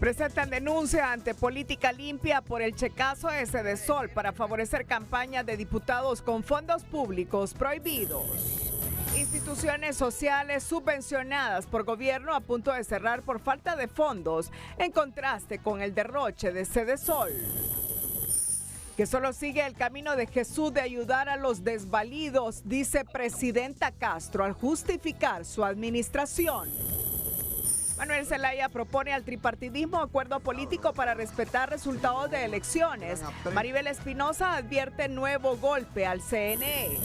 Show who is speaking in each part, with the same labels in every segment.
Speaker 1: Presentan denuncia ante Política Limpia por el checazo de Sedesol para favorecer campañas de diputados con fondos públicos prohibidos. Instituciones sociales subvencionadas por gobierno a punto de cerrar por falta de fondos, en contraste con el derroche de Sedesol. Que solo sigue el camino de Jesús de ayudar a los desvalidos, dice presidenta Castro al justificar su administración. Manuel Zelaya propone al tripartidismo acuerdo político para respetar resultados de elecciones. Maribel Espinosa advierte nuevo golpe al CNE.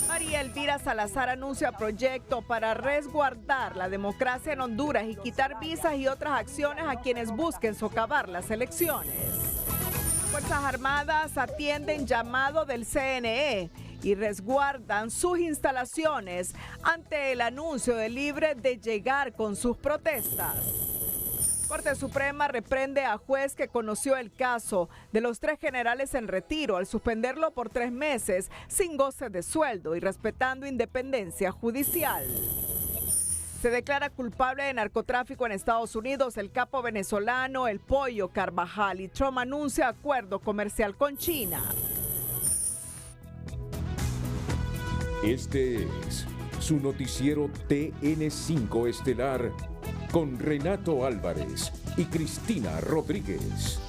Speaker 1: María Elvira Salazar anuncia proyecto para resguardar la democracia en Honduras y quitar visas y otras acciones a quienes busquen socavar las elecciones. Fuerzas Armadas atienden llamado del CNE y resguardan sus instalaciones ante el anuncio de Libre de llegar con sus protestas. Corte Suprema reprende a juez que conoció el caso de los 3 generales en retiro al suspenderlo por 3 meses sin goce de sueldo y respetando independencia judicial. Se declara culpable de narcotráfico en Estados Unidos el capo venezolano El Pollo Carvajal y Trump anuncia acuerdo comercial con China.
Speaker 2: Este es su noticiero TN5 Estelar con Renato Álvarez y Cristina Rodríguez.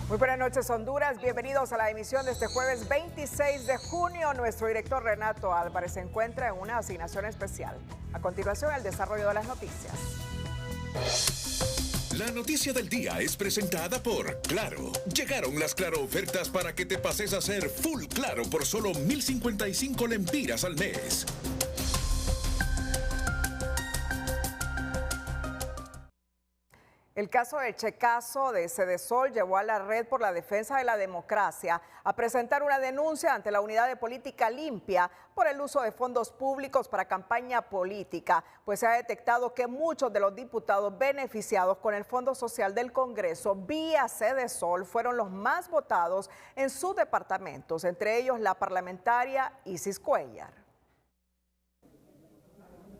Speaker 1: Muy buenas noches, Honduras. Bienvenidos a la emisión de este jueves 26 de junio. Nuestro director Renato Álvarez se encuentra en una asignación especial. A continuación, el desarrollo de las noticias.
Speaker 3: La noticia del día es presentada por Claro. Llegaron las Claro ofertas para que te pases a ser full Claro por solo 1,055 lempiras al mes.
Speaker 1: El caso del checazo de Sedesol llevó a la Red por la Defensa de la Democracia a presentar una denuncia ante la Unidad de Política Limpia por el uso de fondos públicos para campaña política, pues se ha detectado que muchos de los diputados beneficiados con el Fondo Social del Congreso vía Sedesol fueron los más votados en sus departamentos, entre ellos la parlamentaria Isis Cuellar.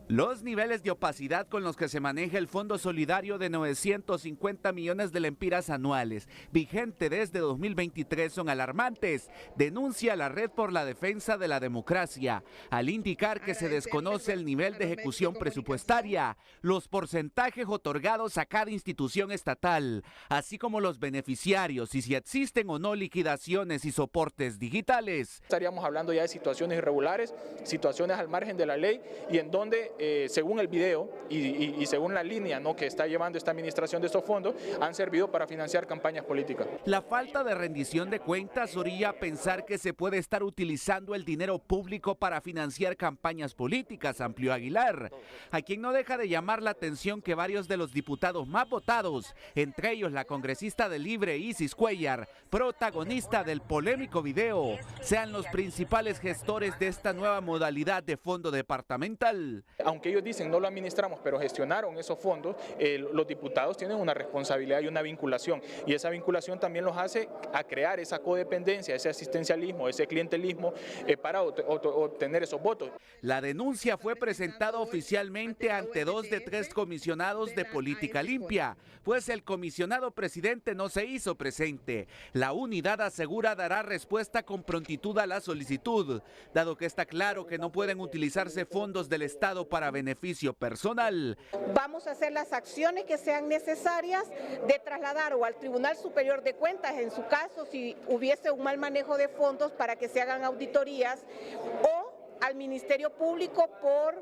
Speaker 4: Los niveles de opacidad con los que se maneja el Fondo Solidario de 950 millones de lempiras anuales, vigente desde 2023, son alarmantes, denuncia la Red por la Defensa de la Democracia, al indicar que se desconoce el nivel de ejecución presupuestaria, los porcentajes otorgados a cada institución estatal, así como los beneficiarios y si existen o no liquidaciones y soportes digitales.
Speaker 5: Estaríamos hablando ya de situaciones irregulares, situaciones al margen de la ley y en donde según el video y según la línea, ¿no?, que está llevando esta administración de estos fondos, han servido para financiar campañas políticas.
Speaker 4: La falta de rendición de cuentas orilla a pensar que se puede estar utilizando el dinero público para financiar campañas políticas, amplió Aguilar, a quien no deja de llamar la atención que varios de los diputados más votados, entre ellos la congresista de Libre Isis Cuellar, protagonista del polémico video, sean los principales gestores de esta nueva modalidad de fondo departamental.
Speaker 5: Aunque ellos dicen no lo administramos, pero gestionaron esos fondos, los diputados tienen una responsabilidad y una vinculación, y esa vinculación también los hace a crear esa codependencia, ese asistencialismo, ese clientelismo para obtener esos votos.
Speaker 4: La denuncia fue presentada oficialmente ante 2 de 3 comisionados de Política Limpia, pues el comisionado presidente no se hizo presente. La unidad asegura dará respuesta con prontitud a la solicitud, dado que está claro que no pueden utilizarse fondos del Estado para beneficio personal.
Speaker 6: Vamos a hacer las acciones que sean necesarias de trasladar o al Tribunal Superior de Cuentas, en su caso, si hubiese un mal manejo de fondos, para que se hagan auditorías, o al Ministerio Público por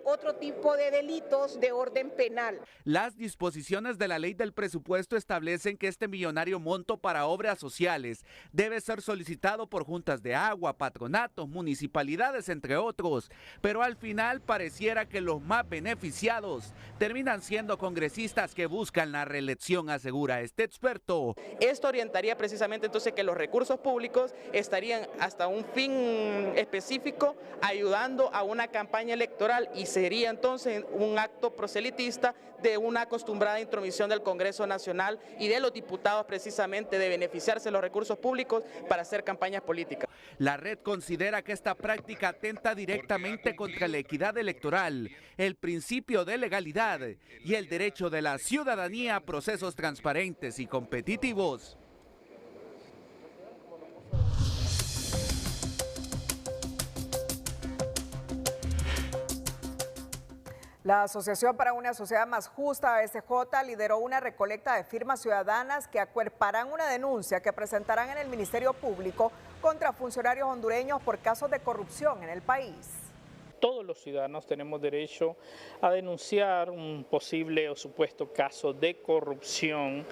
Speaker 6: otro tipo de delitos de orden penal.
Speaker 4: Las disposiciones de la ley del presupuesto establecen que este millonario monto para obras sociales debe ser solicitado por juntas de agua, patronatos, municipalidades, entre otros, pero al final pareciera que los más beneficiados terminan siendo congresistas que buscan la reelección, asegura este experto.
Speaker 7: Esto orientaría precisamente entonces que los recursos públicos estarían hasta un fin específico, ayudando a una campaña electoral, y sería entonces un acto proselitista de una acostumbrada intromisión del Congreso Nacional y de los diputados, precisamente de beneficiarse de los recursos públicos para hacer campañas políticas.
Speaker 4: La red considera que esta práctica atenta directamente contra la equidad electoral, el principio de legalidad y el derecho de la ciudadanía a procesos transparentes y competitivos.
Speaker 1: La Asociación para una Sociedad Más Justa, ASJ, lideró una recolecta de firmas ciudadanas que acuerparán una denuncia que presentarán en el Ministerio Público contra funcionarios hondureños por casos de corrupción en el país.
Speaker 8: Todos los ciudadanos tenemos derecho a denunciar un posible o supuesto caso de corrupción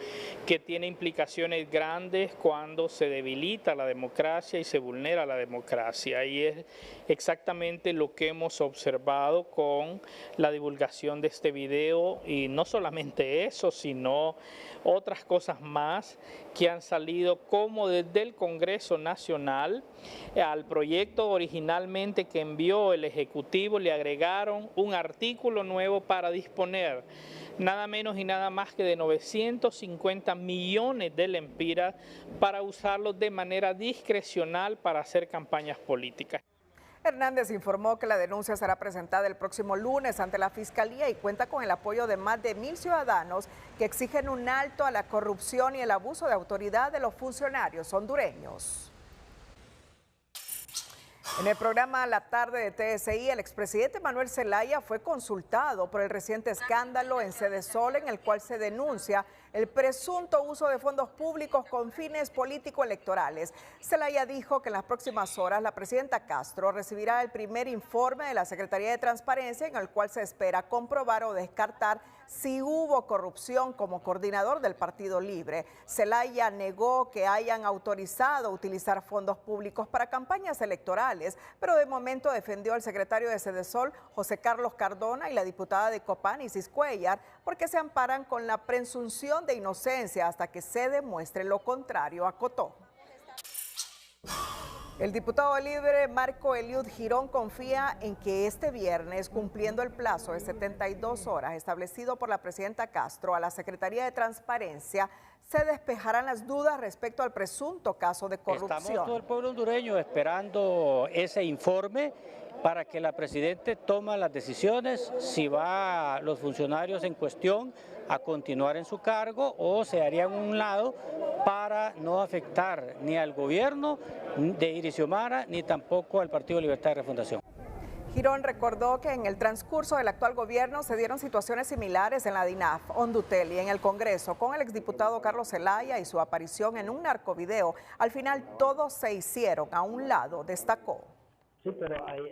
Speaker 8: que tiene implicaciones grandes cuando se debilita la democracia y se vulnera la democracia. Y es exactamente lo que hemos observado con la divulgación de este video, y no solamente eso, sino otras cosas más que han salido, como desde el Congreso Nacional al proyecto originalmente que envió el Ejecutivo le agregaron un artículo nuevo para disponer nada menos y nada más que de 950 millones de lempiras para usarlos de manera discrecional para hacer campañas políticas.
Speaker 1: Hernández informó que la denuncia será presentada el próximo lunes ante la Fiscalía y cuenta con el apoyo de más de 1.000 ciudadanos que exigen un alto a la corrupción y el abuso de autoridad de los funcionarios hondureños. En el programa La Tarde de TSI, el expresidente Manuel Zelaya fue consultado por el reciente escándalo en Cedesol, en el cual se denuncia el presunto uso de fondos públicos con fines político-electorales. Zelaya dijo que en las próximas horas la presidenta Castro recibirá el primer informe de la Secretaría de Transparencia, en el cual se espera comprobar o descartar si hubo corrupción como coordinador del Partido Libre. Zelaya negó que hayan autorizado utilizar fondos públicos para campañas electorales, pero de momento defendió al secretario de Cedesol, José Carlos Cardona, y la diputada de Copán, Isis Cuellar, porque se amparan con la presunción de inocencia hasta que se demuestre lo contrario, acotó. El diputado libre Marco Eliud Girón confía en que este viernes, cumpliendo el plazo de 72 horas establecido por la presidenta Castro a la Secretaría de Transparencia, se despejarán las dudas respecto al presunto caso de corrupción.
Speaker 9: Estamos todo el pueblo hondureño esperando ese informe para que la presidenta tome las decisiones si va los funcionarios en cuestión a continuar en su cargo o se harían a un lado para no afectar ni al gobierno de Iris Xiomara ni tampoco al Partido Libertad y Refundación.
Speaker 1: Girón recordó que en el transcurso del actual gobierno se dieron situaciones similares en la DINAF, Hondutel y en el Congreso con el exdiputado Carlos Zelaya y su aparición en un narcovideo. Al final todos se hicieron a un lado, destacó.
Speaker 9: Sí, pero ahí...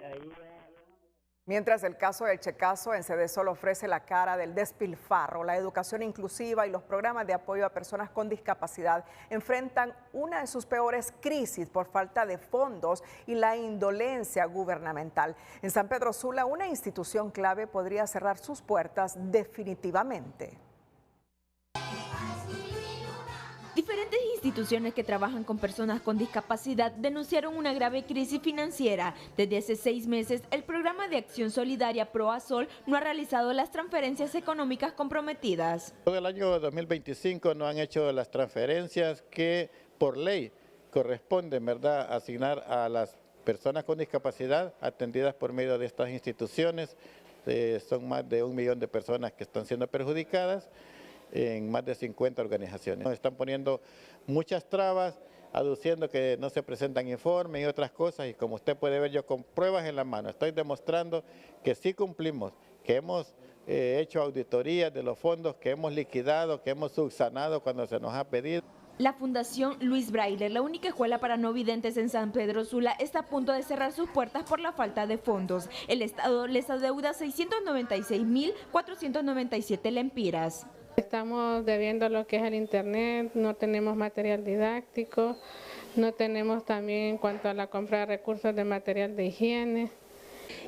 Speaker 1: Mientras el caso del Checazo en Cedesol ofrece la cara del despilfarro, la educación inclusiva y los programas de apoyo a personas con discapacidad enfrentan una de sus peores crisis por falta de fondos y la indolencia gubernamental. En San Pedro Sula, una institución clave podría cerrar sus puertas definitivamente.
Speaker 10: Diferentes instituciones que trabajan con personas con discapacidad denunciaron una grave crisis financiera. Desde hace 6 meses, el programa de acción solidaria ProASOL no ha realizado las transferencias económicas comprometidas.
Speaker 11: Todo el año 2025 no han hecho las transferencias que por ley corresponden, ¿verdad?, asignar a las personas con discapacidad atendidas por medio de estas instituciones. Son más de 1 millón de personas que están siendo perjudicadas en más de 50 organizaciones. Nos están poniendo muchas trabas, aduciendo que no se presentan informes y otras cosas, y como usted puede ver, yo con pruebas en la mano estoy demostrando que sí cumplimos, que hemos hecho auditorías de los fondos, que hemos liquidado, que hemos subsanado cuando se nos ha pedido.
Speaker 10: La Fundación Luis Brailer, la única escuela para no videntes en San Pedro Sula, está a punto de cerrar sus puertas por la falta de fondos. El Estado les adeuda 696.497 lempiras.
Speaker 12: Estamos debiendo lo que es el internet, no tenemos material didáctico, no tenemos también en cuanto a la compra de recursos de material de higiene.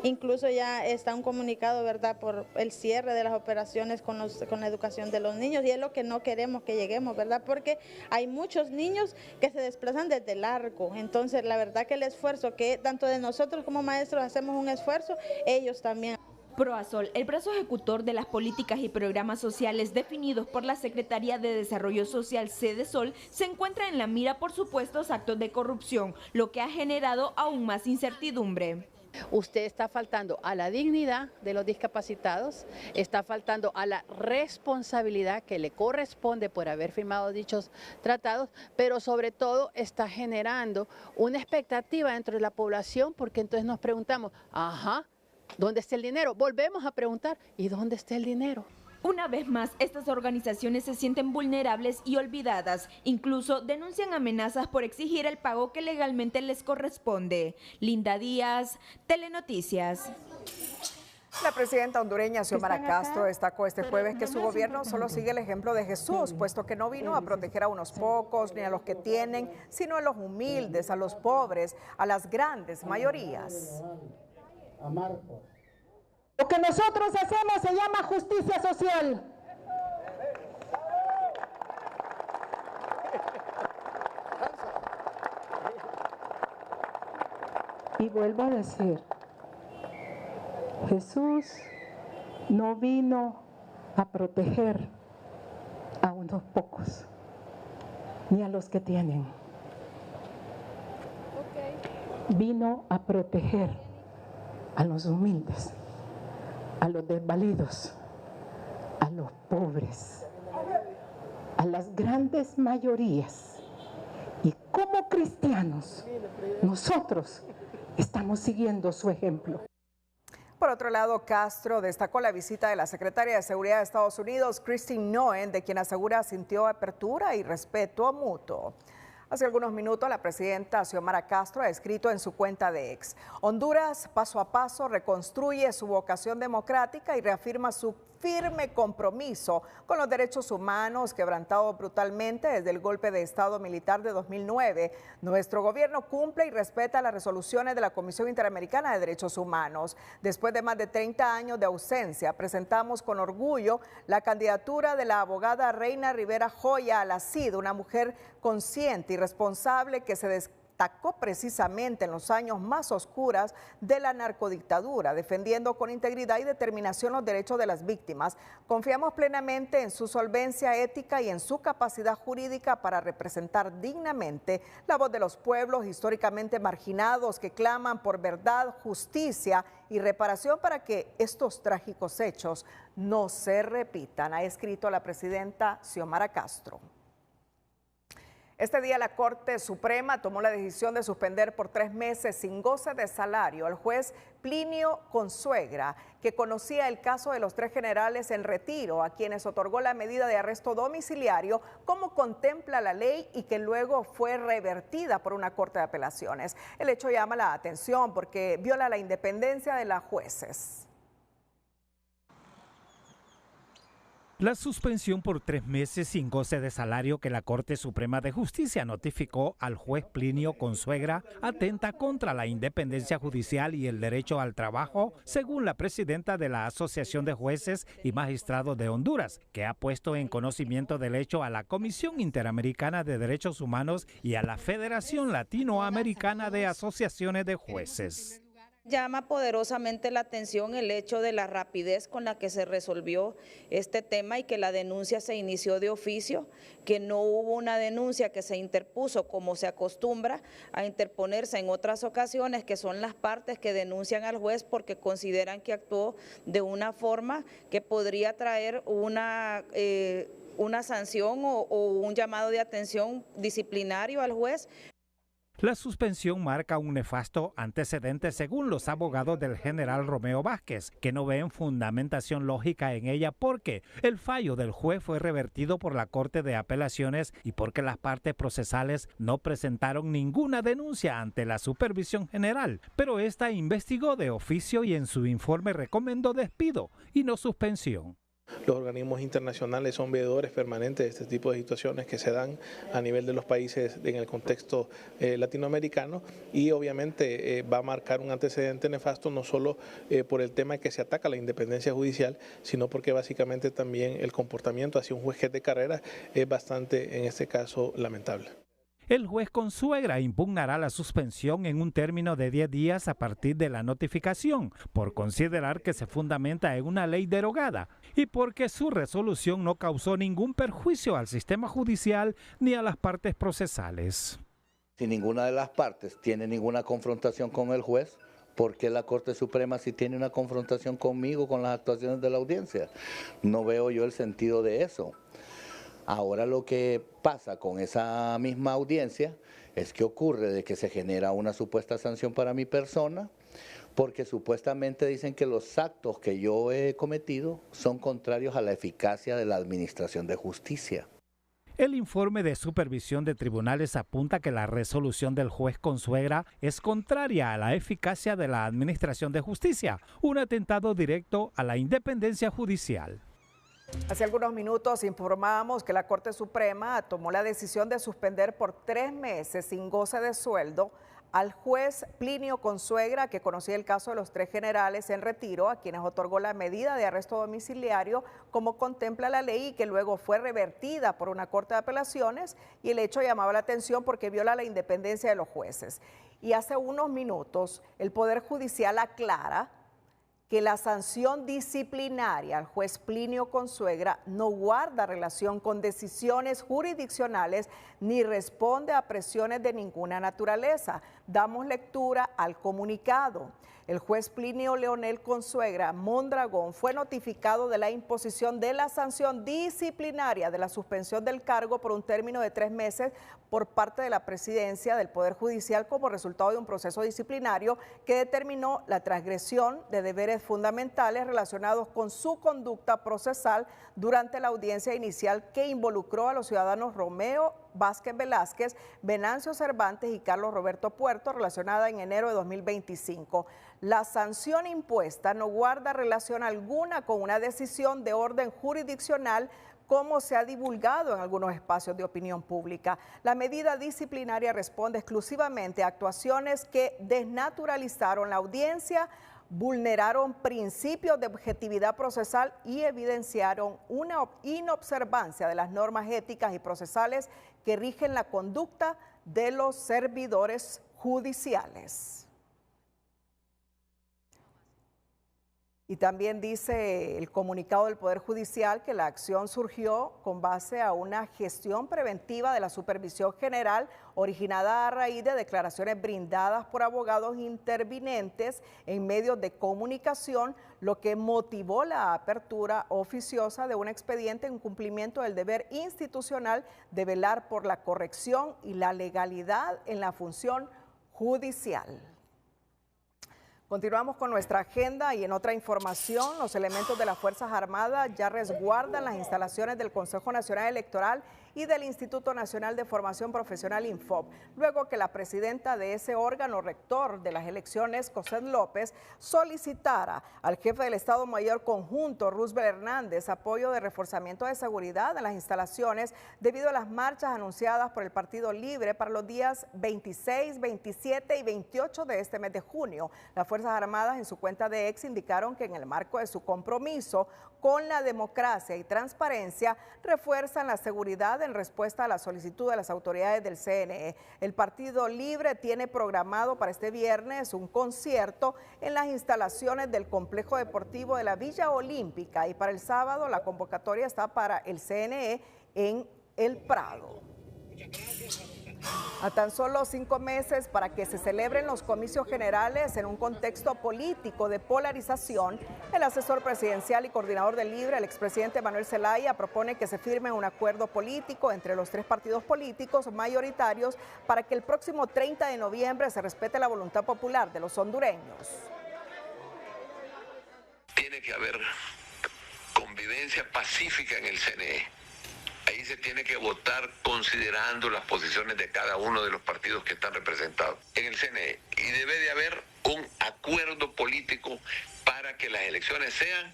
Speaker 13: incluso ya está un comunicado, ¿verdad?, por el cierre de las operaciones con la educación de los niños, y es lo que no queremos que lleguemos, ¿verdad?, porque hay muchos niños que se desplazan desde el Arco. Entonces la verdad que el esfuerzo que tanto de nosotros como maestros hacemos un esfuerzo, ellos también.
Speaker 10: Proasol, el brazo ejecutor de las políticas y programas sociales definidos por la Secretaría de Desarrollo Social Sedesol, se encuentra en la mira por supuestos actos de corrupción, lo que ha generado aún más incertidumbre.
Speaker 14: Usted está faltando a la dignidad de los discapacitados, está faltando a la responsabilidad que le corresponde por haber firmado dichos tratados, pero sobre todo está generando una expectativa dentro de la población, porque entonces nos preguntamos, ajá, ¿dónde está el dinero? Volvemos a preguntar, ¿y dónde está el dinero?
Speaker 10: Una vez más, estas organizaciones se sienten vulnerables y olvidadas. Incluso denuncian amenazas por exigir el pago que legalmente les corresponde. Linda Díaz, Telenoticias.
Speaker 1: La presidenta hondureña Xiomara Castro destacó este jueves que su gobierno solo sigue el ejemplo de Jesús, puesto que no vino a proteger a unos pocos ni a los que tienen, sino a los humildes, a los pobres, a las grandes mayorías.
Speaker 15: Lo que nosotros hacemos se llama justicia social. Y vuelvo a decir, Jesús no vino a proteger a unos pocos, ni a los que tienen. Vino a proteger a los humildes, a los desvalidos, a los pobres, a las grandes mayorías. Y como cristianos, nosotros estamos siguiendo su ejemplo.
Speaker 1: Por otro lado, Castro destacó la visita de la secretaria de Seguridad de Estados Unidos, Christine Noem, de quien asegura sintió apertura y respeto mutuo. Hace algunos minutos, la presidenta Xiomara Castro ha escrito en su cuenta de X: Honduras, paso a paso, reconstruye su vocación democrática y reafirma su firme compromiso con los derechos humanos quebrantados brutalmente desde el golpe de Estado militar de 2009. Nuestro gobierno cumple y respeta las resoluciones de la Comisión Interamericana de Derechos Humanos. Después de más de 30 años de ausencia, presentamos con orgullo la candidatura de la abogada Reina Rivera Joya a la CID, una mujer consciente y responsable que se destacó precisamente en los años más oscuros de la narcodictadura, defendiendo con integridad y determinación los derechos de las víctimas. Confiamos plenamente en su solvencia ética y en su capacidad jurídica para representar dignamente la voz de los pueblos históricamente marginados que claman por verdad, justicia y reparación para que estos trágicos hechos no se repitan, ha escrito la presidenta Xiomara Castro. Este día la Corte Suprema tomó la decisión de suspender por 3 meses sin goce de salario al juez Plinio Consuegra, que conocía el caso de los 3 generales en retiro, a quienes otorgó la medida de arresto domiciliario como contempla la ley y que luego fue revertida por una corte de apelaciones. El hecho llama la atención porque viola la independencia de las jueces.
Speaker 16: La suspensión por 3 meses sin goce de salario que la Corte Suprema de Justicia notificó al juez Plinio Consuegra atenta contra la independencia judicial y el derecho al trabajo, según la presidenta de la Asociación de Jueces y Magistrados de Honduras, que ha puesto en conocimiento del hecho a la Comisión Interamericana de Derechos Humanos y a la Federación Latinoamericana de Asociaciones de Jueces.
Speaker 17: Llama poderosamente la atención el hecho de la rapidez con la que se resolvió este tema y que la denuncia se inició de oficio, que no hubo una denuncia que se interpuso como se acostumbra a interponerse en otras ocasiones, que son las partes que denuncian al juez porque consideran que actuó de una forma que podría traer una sanción o un llamado de atención disciplinario al juez.
Speaker 16: La suspensión marca un nefasto antecedente según los abogados del general Romeo Vázquez, que no ven fundamentación lógica en ella porque el fallo del juez fue revertido por la Corte de Apelaciones y porque las partes procesales no presentaron ninguna denuncia ante la Supervisión General, pero esta investigó de oficio y en su informe recomendó despido y no suspensión.
Speaker 5: los organismos internacionales son veedores permanentes de este tipo de situaciones que se dan a nivel de los países en el contexto latinoamericano, y obviamente va a marcar un antecedente nefasto no solo por el tema que se ataca la independencia judicial, sino porque básicamente también el comportamiento hacia un juez de carrera es bastante, en este caso, lamentable.
Speaker 16: El juez Consuegra impugnará la suspensión en un término de 10 días a partir de la notificación, por considerar que se fundamenta en una ley derogada y porque su resolución no causó ningún perjuicio al sistema judicial ni a las partes procesales.
Speaker 18: Si ninguna de las partes tiene ninguna confrontación con el juez, ¿por qué la Corte Suprema sí tiene una confrontación conmigo con las actuaciones de la audiencia? No veo yo el sentido de eso. Ahora lo que pasa con esa misma audiencia es que ocurre de que se genera una supuesta sanción para mi persona, porque supuestamente dicen que los actos que yo he cometido son contrarios a la eficacia de la administración de justicia.
Speaker 16: El informe de supervisión de tribunales apunta que la resolución del juez Consuegra es contraria a la eficacia de la administración de justicia, un atentado directo a la independencia judicial.
Speaker 1: Hace algunos minutos informábamos que la Corte Suprema tomó la decisión de suspender por 3 meses sin goce de sueldo al juez Plinio Consuegra, que conocía el caso de los 3 generales en retiro, a quienes otorgó la medida de arresto domiciliario como contempla la ley y que luego fue revertida por una Corte de Apelaciones, y el hecho llamaba la atención porque viola la independencia de los jueces. Y hace unos minutos el Poder Judicial aclara que la sanción disciplinaria al juez Plinio Consuegra no guarda relación con decisiones jurisdiccionales ni responde a presiones de ninguna naturaleza. Damos lectura al comunicado. El juez Plinio Leonel Consuegra Mondragón fue notificado de la imposición de la sanción disciplinaria de la suspensión del cargo por un término de 3 meses por parte de la Presidencia del Poder Judicial como resultado de un proceso disciplinario que determinó la transgresión de deberes fundamentales relacionados con su conducta procesal durante la audiencia inicial que involucró a los ciudadanos Romeo Vázquez Velázquez, Venancio Cervantes y Carlos Roberto Puerto, relacionada en enero de 2025. La sanción impuesta no guarda relación alguna con una decisión de orden jurisdiccional como se ha divulgado en algunos espacios de opinión pública. La medida disciplinaria responde exclusivamente a actuaciones que desnaturalizaron la audiencia, vulneraron principios de objetividad procesal y evidenciaron una inobservancia de las normas éticas y procesales que rigen la conducta de los servidores judiciales. Y también dice el comunicado del Poder Judicial que la acción surgió con base a una gestión preventiva de la Supervisión General originada a raíz de declaraciones brindadas por abogados intervinentes en medios de comunicación, lo que motivó la apertura oficiosa de un expediente en cumplimiento del deber institucional de velar por la corrección y la legalidad en la función judicial. Continuamos con nuestra agenda y en otra información, los elementos de las Fuerzas Armadas ya resguardan las instalaciones del Consejo Nacional Electoral y del Instituto Nacional de Formación Profesional Infop, luego que la presidenta de ese órgano rector de las elecciones, Cosette López, solicitara al jefe del Estado Mayor Conjunto, Roosevelt Hernández, apoyo de reforzamiento de seguridad en las instalaciones debido a las marchas anunciadas por el Partido Libre para los días 26, 27 y 28 de este mes de junio. Las Fuerzas Armadas en su cuenta de X indicaron que en el marco de su compromiso con la democracia y transparencia refuerzan la seguridad en respuesta a la solicitud de las autoridades del CNE. El Partido Libre tiene programado para este viernes un concierto en las instalaciones del complejo deportivo de la Villa Olímpica y para el sábado la convocatoria está para el CNE en El Prado. A tan solo 5 meses para que se celebren los comicios generales en un contexto político de polarización, el asesor presidencial y coordinador del Libre, el expresidente Manuel Zelaya, propone que se firme un acuerdo político entre los 3 partidos políticos mayoritarios para que el próximo 30 de noviembre se respete la voluntad popular de los hondureños.
Speaker 19: Tiene que haber convivencia pacífica en el CNE. Ahí se tiene que votar considerando las posiciones de cada uno de los partidos que están representados en el CNE. Y debe de haber un acuerdo político para que las elecciones sean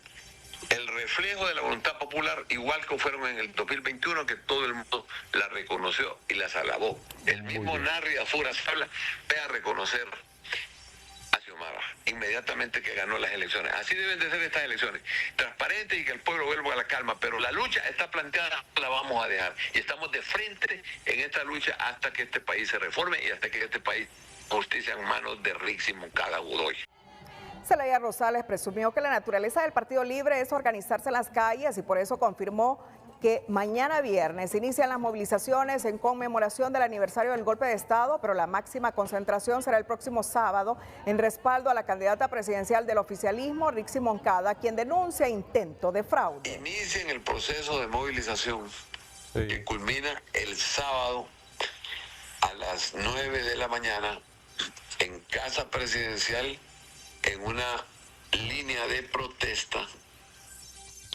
Speaker 19: el reflejo de la voluntad popular, igual que fueron en el 2021, que todo el mundo la reconoció y las alabó. El mismo Narri Afura Sabla ve a reconocer a Xiomara inmediatamente que ganó las elecciones. Así deben de ser estas elecciones, transparentes y que el pueblo vuelva a la calma, pero la lucha está planteada, la vamos a dejar. Y estamos de frente en esta lucha hasta que este país se reforme y hasta que este país justicia en manos de Rixi Moncada Godoy.
Speaker 1: Zelaya Rosales presumió que la naturaleza del Partido Libre es organizarse en las calles y por eso confirmó que mañana viernes inician las movilizaciones en conmemoración del aniversario del golpe de Estado, pero la máxima concentración será el próximo sábado en respaldo a la candidata presidencial del oficialismo, Rixi Moncada, quien denuncia intento de fraude.
Speaker 19: Inician el proceso de movilización que culmina el sábado a las 9 de la mañana en Casa Presidencial, en una línea de protesta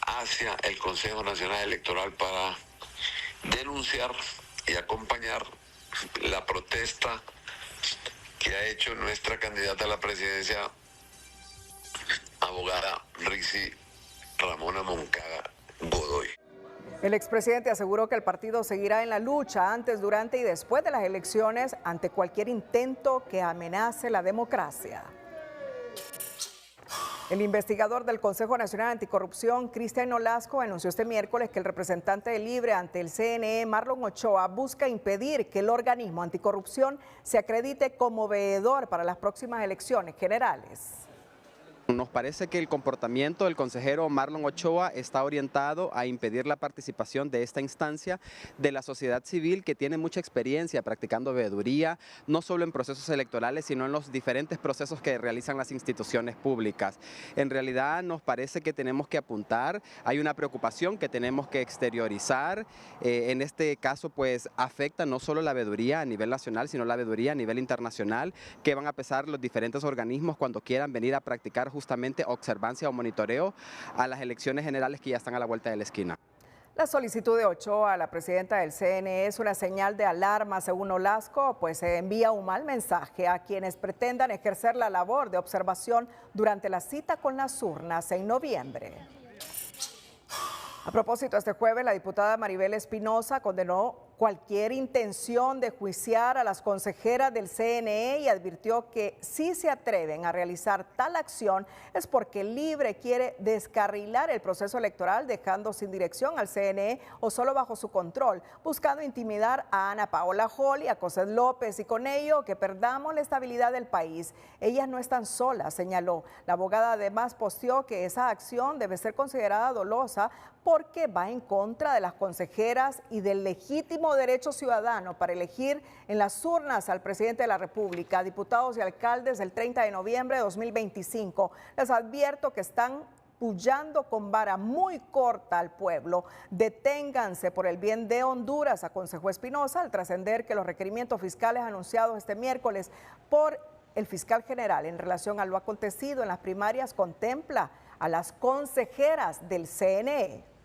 Speaker 19: hacia el Consejo Nacional Electoral para denunciar y acompañar la protesta que ha hecho nuestra candidata a la presidencia, abogada Rixi Ramona Moncada Godoy.
Speaker 1: El expresidente aseguró que el partido seguirá en la lucha antes, durante y después de las elecciones ante cualquier intento que amenace la democracia. El investigador del Consejo Nacional Anticorrupción, Cristian Nolasco, anunció este miércoles que el representante de Libre ante el CNE, Marlon Ochoa, busca impedir que el organismo anticorrupción se acredite como veedor para las próximas elecciones generales.
Speaker 20: Nos parece que el comportamiento del consejero Marlon Ochoa está orientado a impedir la participación de esta instancia de la sociedad civil que tiene mucha experiencia practicando veeduría, no solo en procesos electorales, sino en los diferentes procesos que realizan las instituciones públicas. En realidad nos parece que tenemos que apuntar, hay una preocupación que tenemos que exteriorizar, en este caso pues afecta no solo la veeduría a nivel nacional, sino la veeduría a nivel internacional, que van a pesar los diferentes organismos cuando quieran venir a practicar justamente observancia o monitoreo a las elecciones generales que ya están a la vuelta de la esquina.
Speaker 1: La solicitud de Ochoa a la presidenta del CNE es una señal de alarma, según Nolasco, pues se envía un mal mensaje a quienes pretendan ejercer la labor de observación durante la cita con las urnas en noviembre. A propósito, este jueves la diputada Maribel Espinosa condenó cualquier intención de juiciar a las consejeras del CNE y advirtió que si se atreven a realizar tal acción es porque Libre quiere descarrilar el proceso electoral, dejando sin dirección al CNE o solo bajo su control, buscando intimidar a Ana Paola Hall y a Cosette López y con ello que perdamos la estabilidad del país. Ellas no están solas, señaló. La abogada además posteó que esa acción debe ser considerada dolosa porque va en contra de las consejeras y del legítimo derecho ciudadano para elegir en las urnas al presidente de la República, diputados y alcaldes el 30 de noviembre de 2025. Les advierto que están pullando con vara muy corta al pueblo. Deténganse por el bien de Honduras, aconsejó Espinosa al trascender que los requerimientos fiscales anunciados este miércoles por el fiscal general en relación a lo acontecido en las primarias contempla a las consejeras del CNE.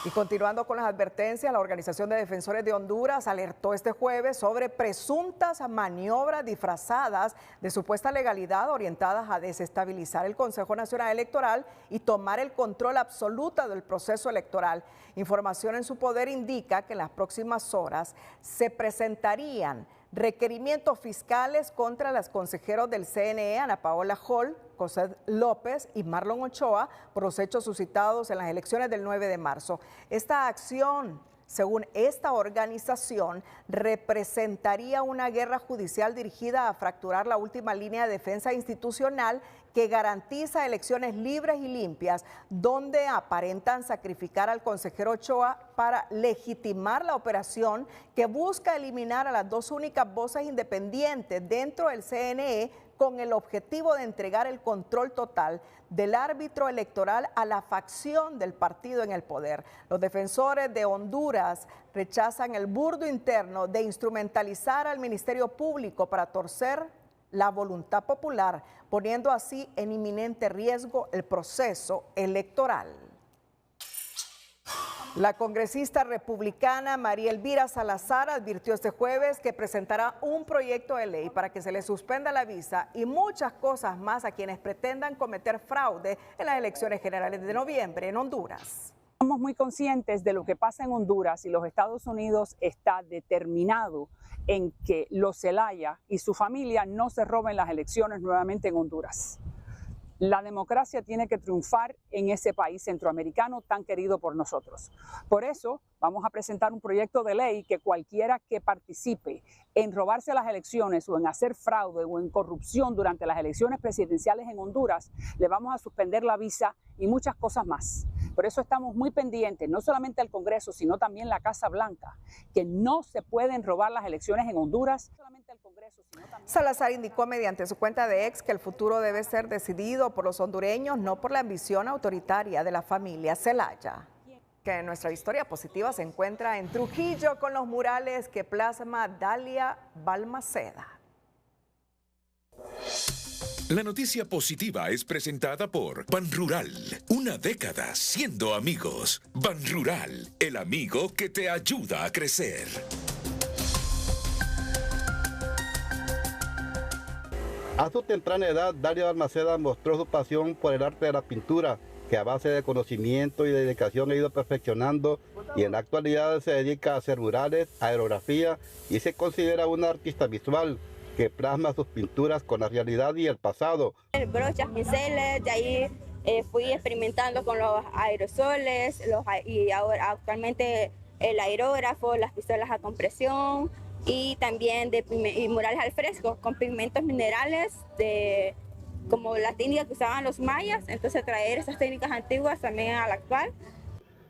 Speaker 1: Y continuando con las advertencias, la Organización de Defensores de Honduras alertó este jueves sobre presuntas maniobras disfrazadas de supuesta legalidad orientadas a desestabilizar el Consejo Nacional Electoral y tomar el control absoluto del proceso electoral. Información en su poder indica que en las próximas horas se presentarían requerimientos fiscales contra los consejeros del CNE, Ana Paola Hall, Cosette López y Marlon Ochoa, por los hechos suscitados en las elecciones del 9 de marzo. Esta acción, según esta organización, representaría una guerra judicial dirigida a fracturar la última línea de defensa institucional que garantiza elecciones libres y limpias, donde aparentan sacrificar al consejero Ochoa para legitimar la operación que busca eliminar a las dos únicas voces independientes dentro del CNE con el objetivo de entregar el control total del árbitro electoral a la facción del partido en el poder. Los defensores de Honduras rechazan el burdo interno de instrumentalizar al Ministerio Público para torcer la voluntad popular, poniendo así en inminente riesgo el proceso electoral. La congresista republicana María Elvira Salazar advirtió este jueves que presentará un proyecto de ley para que se le suspenda la visa y muchas cosas más a quienes pretendan cometer fraude en las elecciones generales de noviembre en Honduras.
Speaker 21: Somos muy conscientes de lo que pasa en Honduras y los Estados Unidos está determinado en que los Zelaya y su familia no se roben las elecciones nuevamente en Honduras. La democracia tiene que triunfar en ese país centroamericano tan querido por nosotros. Por eso vamos a presentar un proyecto de ley que cualquiera que participe en robarse las elecciones o en hacer fraude o en corrupción durante las elecciones presidenciales en Honduras, le vamos a suspender la visa y muchas cosas más. Por eso estamos muy pendientes, no solamente al Congreso, sino también la Casa Blanca, que no se pueden robar las elecciones en Honduras.
Speaker 1: Salazar indicó mediante su cuenta de X que el futuro debe ser decidido por los hondureños, no por la ambición autoritaria de la familia Zelaya. Que nuestra historia positiva se encuentra en Trujillo con los murales que plasma Dalia Balmaceda.
Speaker 3: La noticia positiva es presentada por Banrural. Una década siendo amigos. Banrural, el amigo que te ayuda a crecer.
Speaker 22: A su temprana edad, Dalia Balmaceda mostró su pasión por el arte de la pintura, que a base de conocimiento y dedicación ha ido perfeccionando, y en la actualidad se dedica a hacer murales, aerografía y se considera una artista visual que plasma sus pinturas con la realidad y el pasado.
Speaker 23: Brochas, pinceles, de ahí fui experimentando con los aerosoles y ahora actualmente el aerógrafo, las pistolas a compresión y también y murales al fresco con pigmentos minerales como la técnica que usaban los mayas, entonces traer esas técnicas antiguas también a la actual.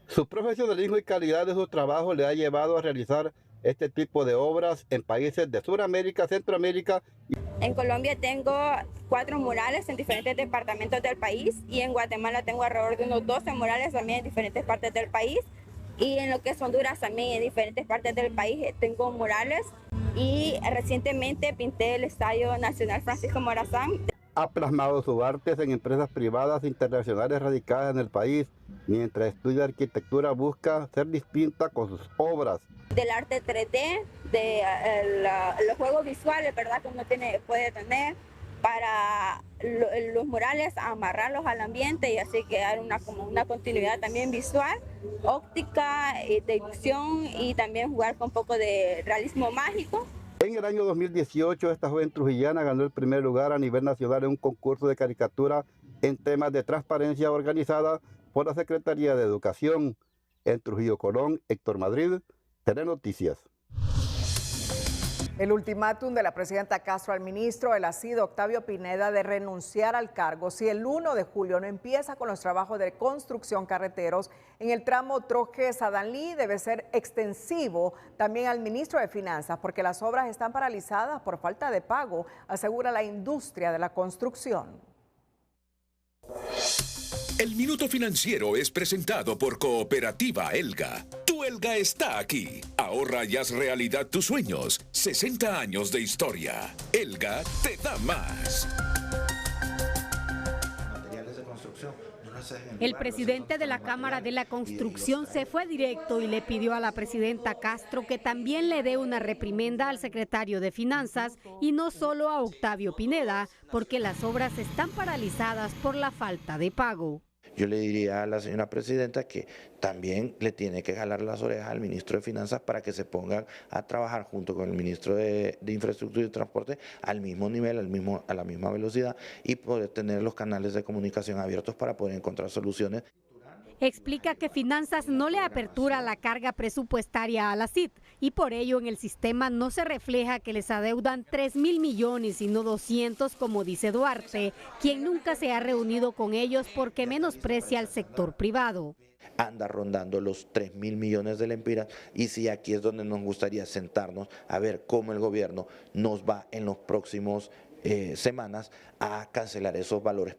Speaker 22: Su profesionalismo y calidad de su trabajo le ha llevado a realizar este tipo de obras en países de Sudamérica, Centroamérica.
Speaker 23: En Colombia tengo 4 murales en diferentes departamentos del país y en Guatemala tengo alrededor de unos 12 murales también en diferentes partes del país. Y en lo que es Honduras también en diferentes partes del país tengo murales y recientemente pinté el Estadio Nacional Francisco Morazán.
Speaker 22: Ha plasmado sus artes en empresas privadas internacionales radicadas en el país. Mientras estudia arquitectura busca ser distinta con sus obras.
Speaker 23: Del arte 3D, de los juegos visuales, ¿verdad? Que uno puede tener para los murales, amarrarlos al ambiente y así quedar como una continuidad también visual, óptica, de ilusión y también jugar con un poco de realismo mágico.
Speaker 22: En el año 2018, esta joven trujillana ganó el primer lugar a nivel nacional en un concurso de caricatura en temas de transparencia organizada por la Secretaría de Educación. En Trujillo, Colón, Héctor Madrid, Telenoticias.
Speaker 1: El ultimátum de la presidenta Castro al ministro de la CID, Octavio Pineda, de renunciar al cargo si el 1 de julio no empieza con los trabajos de construcción carreteros en el tramo Trojes-Adalí, debe ser extensivo también al ministro de Finanzas, porque las obras están paralizadas por falta de pago, asegura la industria de la construcción.
Speaker 3: El Minuto Financiero es presentado por Cooperativa Elga. Tu Elga está aquí. Ahorra y haz realidad tus sueños. 60 años de historia. Elga te da más.
Speaker 24: Materiales de construcción.
Speaker 25: El presidente de la Cámara de la Construcción se fue directo y le pidió a la presidenta Castro que también le dé una reprimenda al secretario de Finanzas y no solo a Octavio Pineda, porque las obras están paralizadas por la falta de pago.
Speaker 24: Yo le diría a la señora presidenta que también le tiene que jalar las orejas al ministro de Finanzas para que se pongan a trabajar junto con el ministro de Infraestructura y Transporte al mismo nivel, a la misma velocidad y poder tener los canales de comunicación abiertos para poder encontrar soluciones.
Speaker 25: Explica que Finanzas no le apertura la carga presupuestaria a la CID y por ello en el sistema no se refleja que les adeudan 3.000 millones y no 200 como dice Duarte, quien nunca se ha reunido con ellos porque menosprecia al sector privado.
Speaker 24: Anda rondando los 3.000 millones de lempiras y sí, aquí es donde nos gustaría sentarnos a ver cómo el gobierno nos va en los próximos semanas a cancelar esos valores.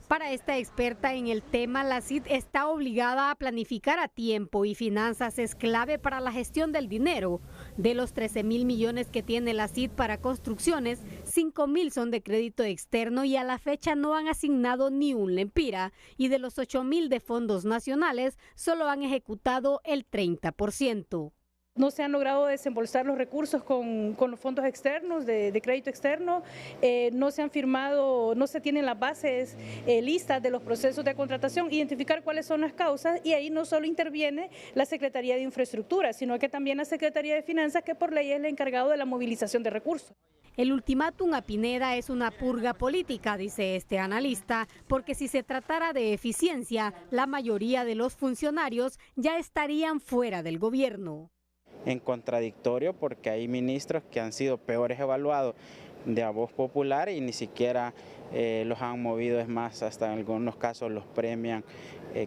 Speaker 25: Para esta experta en el tema, la CID está obligada a planificar a tiempo y finanzas es clave para la gestión del dinero. De los 13.000 millones que tiene la CID para construcciones, 5.000 son de crédito externo y a la fecha no han asignado ni un lempira. Y de los 8.000 de fondos nacionales, solo han ejecutado el 30%.
Speaker 2: No se han logrado desembolsar los recursos con los fondos externos, de crédito externo, no se han firmado, no se tienen las bases listas de los procesos de contratación, identificar cuáles son las causas, y ahí no solo interviene la Secretaría de Infraestructura, sino que también la Secretaría de Finanzas, que por ley es el encargado de la movilización de recursos.
Speaker 25: El ultimátum a Pineda es una purga política, dice este analista, porque si se tratara de eficiencia, la mayoría de los funcionarios ya estarían fuera del gobierno.
Speaker 4: En contradictorio, porque hay ministros que han sido peores evaluados de a voz popular y ni siquiera los han movido, es más, hasta en algunos casos los premian.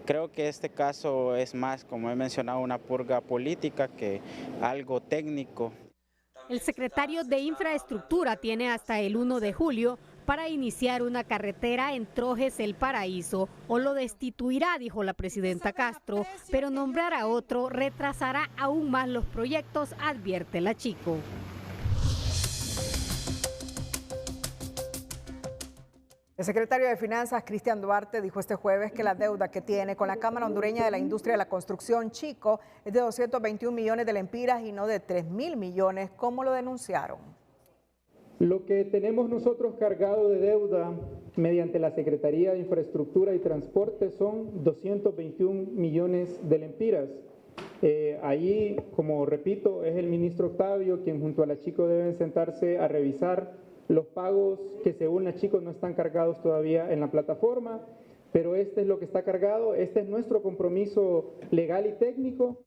Speaker 4: Creo que este caso es más, como he mencionado, una purga política que algo técnico.
Speaker 25: El secretario de Infraestructura tiene hasta el 1 de julio para iniciar una carretera en Trojes El Paraíso, o lo destituirá, dijo la presidenta Castro, pero nombrar a otro retrasará aún más los proyectos, advierte la Chico.
Speaker 1: El secretario de Finanzas, Cristian Duarte, dijo este jueves que la deuda que tiene con la Cámara Hondureña de la Industria de la Construcción, Chico, es de 221 millones de lempiras y no de 3.000 millones, como lo denunciaron.
Speaker 6: Lo que tenemos nosotros cargado de deuda mediante la Secretaría de Infraestructura y Transporte son 221 millones de lempiras. Allí, como repito, es el ministro Octavio quien junto a la Chico deben sentarse a revisar los pagos que según la Chico no están cargados todavía en la plataforma, pero este es lo que está cargado, este es nuestro compromiso legal y técnico.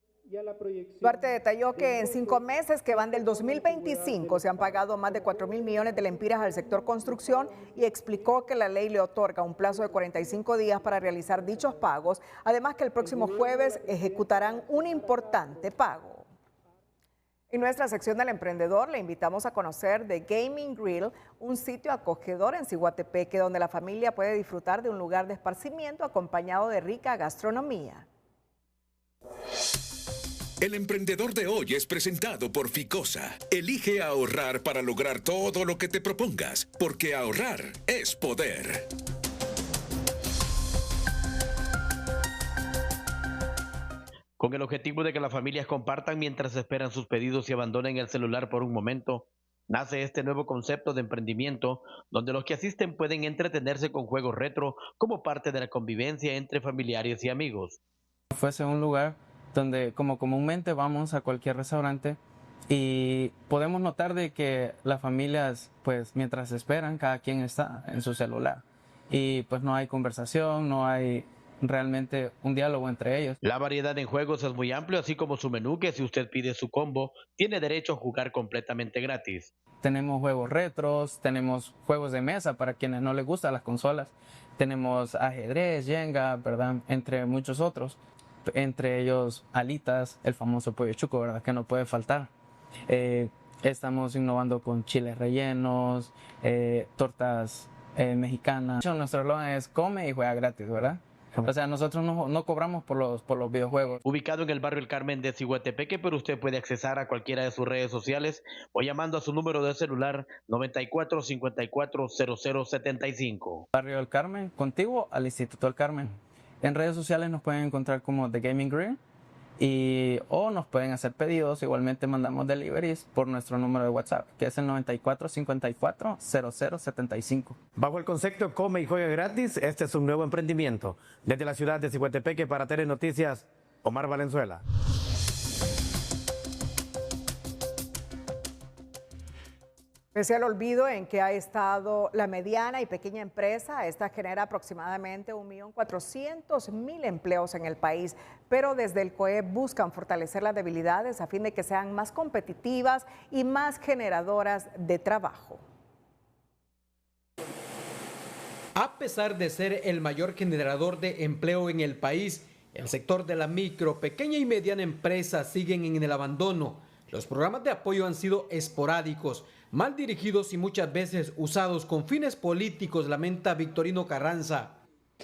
Speaker 1: Duarte detalló que en 5 meses que van del 2025 se han pagado más de 4.000 millones de lempiras al sector construcción y explicó que la ley le otorga un plazo de 45 días para realizar dichos pagos, además que el próximo jueves ejecutarán un importante pago. En nuestra sección del emprendedor le invitamos a conocer The Gaming Grill, un sitio acogedor en Ciguatepeque donde la familia puede disfrutar de un lugar de esparcimiento acompañado de rica gastronomía.
Speaker 3: El emprendedor de hoy es presentado por Ficosa. Elige ahorrar para lograr todo lo que te propongas, porque ahorrar es poder.
Speaker 7: Con el objetivo de que las familias compartan mientras esperan sus pedidos y abandonen el celular por un momento, nace este nuevo concepto de emprendimiento donde los que asisten pueden entretenerse con juegos retro como parte de la convivencia entre familiares y amigos.
Speaker 8: Fuese un lugar donde como comúnmente vamos a cualquier restaurante y podemos notar de que las familias, pues mientras esperan, cada quien está en su celular y pues no hay conversación, no hay realmente un diálogo entre ellos.
Speaker 7: La variedad en juegos es muy amplio, así como su menú, que si usted pide su combo, tiene derecho a jugar completamente gratis.
Speaker 8: Tenemos juegos retros, tenemos juegos de mesa para quienes no les gustan las consolas, tenemos ajedrez, Jenga, ¿verdad? Entre muchos otros. Entre ellos alitas, el famoso pollo chuco, ¿verdad? Que no puede faltar. Estamos innovando con chiles rellenos, tortas mexicanas. Nuestro eslogan es come y juega gratis, ¿verdad? O sea, nosotros no cobramos por los videojuegos.
Speaker 7: Ubicado en el barrio El Carmen de Ciguatepeque, pero usted puede accesar a cualquiera de sus redes sociales o llamando a su número de celular 94 54 00 75.
Speaker 8: Barrio El Carmen, contiguo al Instituto El Carmen. En redes sociales nos pueden encontrar como The Gaming Grill o nos pueden hacer pedidos. Igualmente mandamos deliveries por nuestro número de WhatsApp, que es el 94 54 00 75.
Speaker 26: Bajo el concepto Come y Juega Gratis, este es un nuevo emprendimiento. Desde la ciudad de Ciguatepeque para Telenoticias, Omar Valenzuela.
Speaker 1: Pese al olvido en que ha estado la mediana y pequeña empresa, esta genera aproximadamente 1.400.000 empleos en el país, pero desde el COEP buscan fortalecer las debilidades a fin de que sean más competitivas y más generadoras de trabajo.
Speaker 27: A pesar de ser el mayor generador de empleo en el país, el sector de la micro, pequeña y mediana empresa siguen en el abandono. Los programas de apoyo han sido esporádicos, mal dirigidos y muchas veces usados con fines políticos, lamenta Victorino Carranza.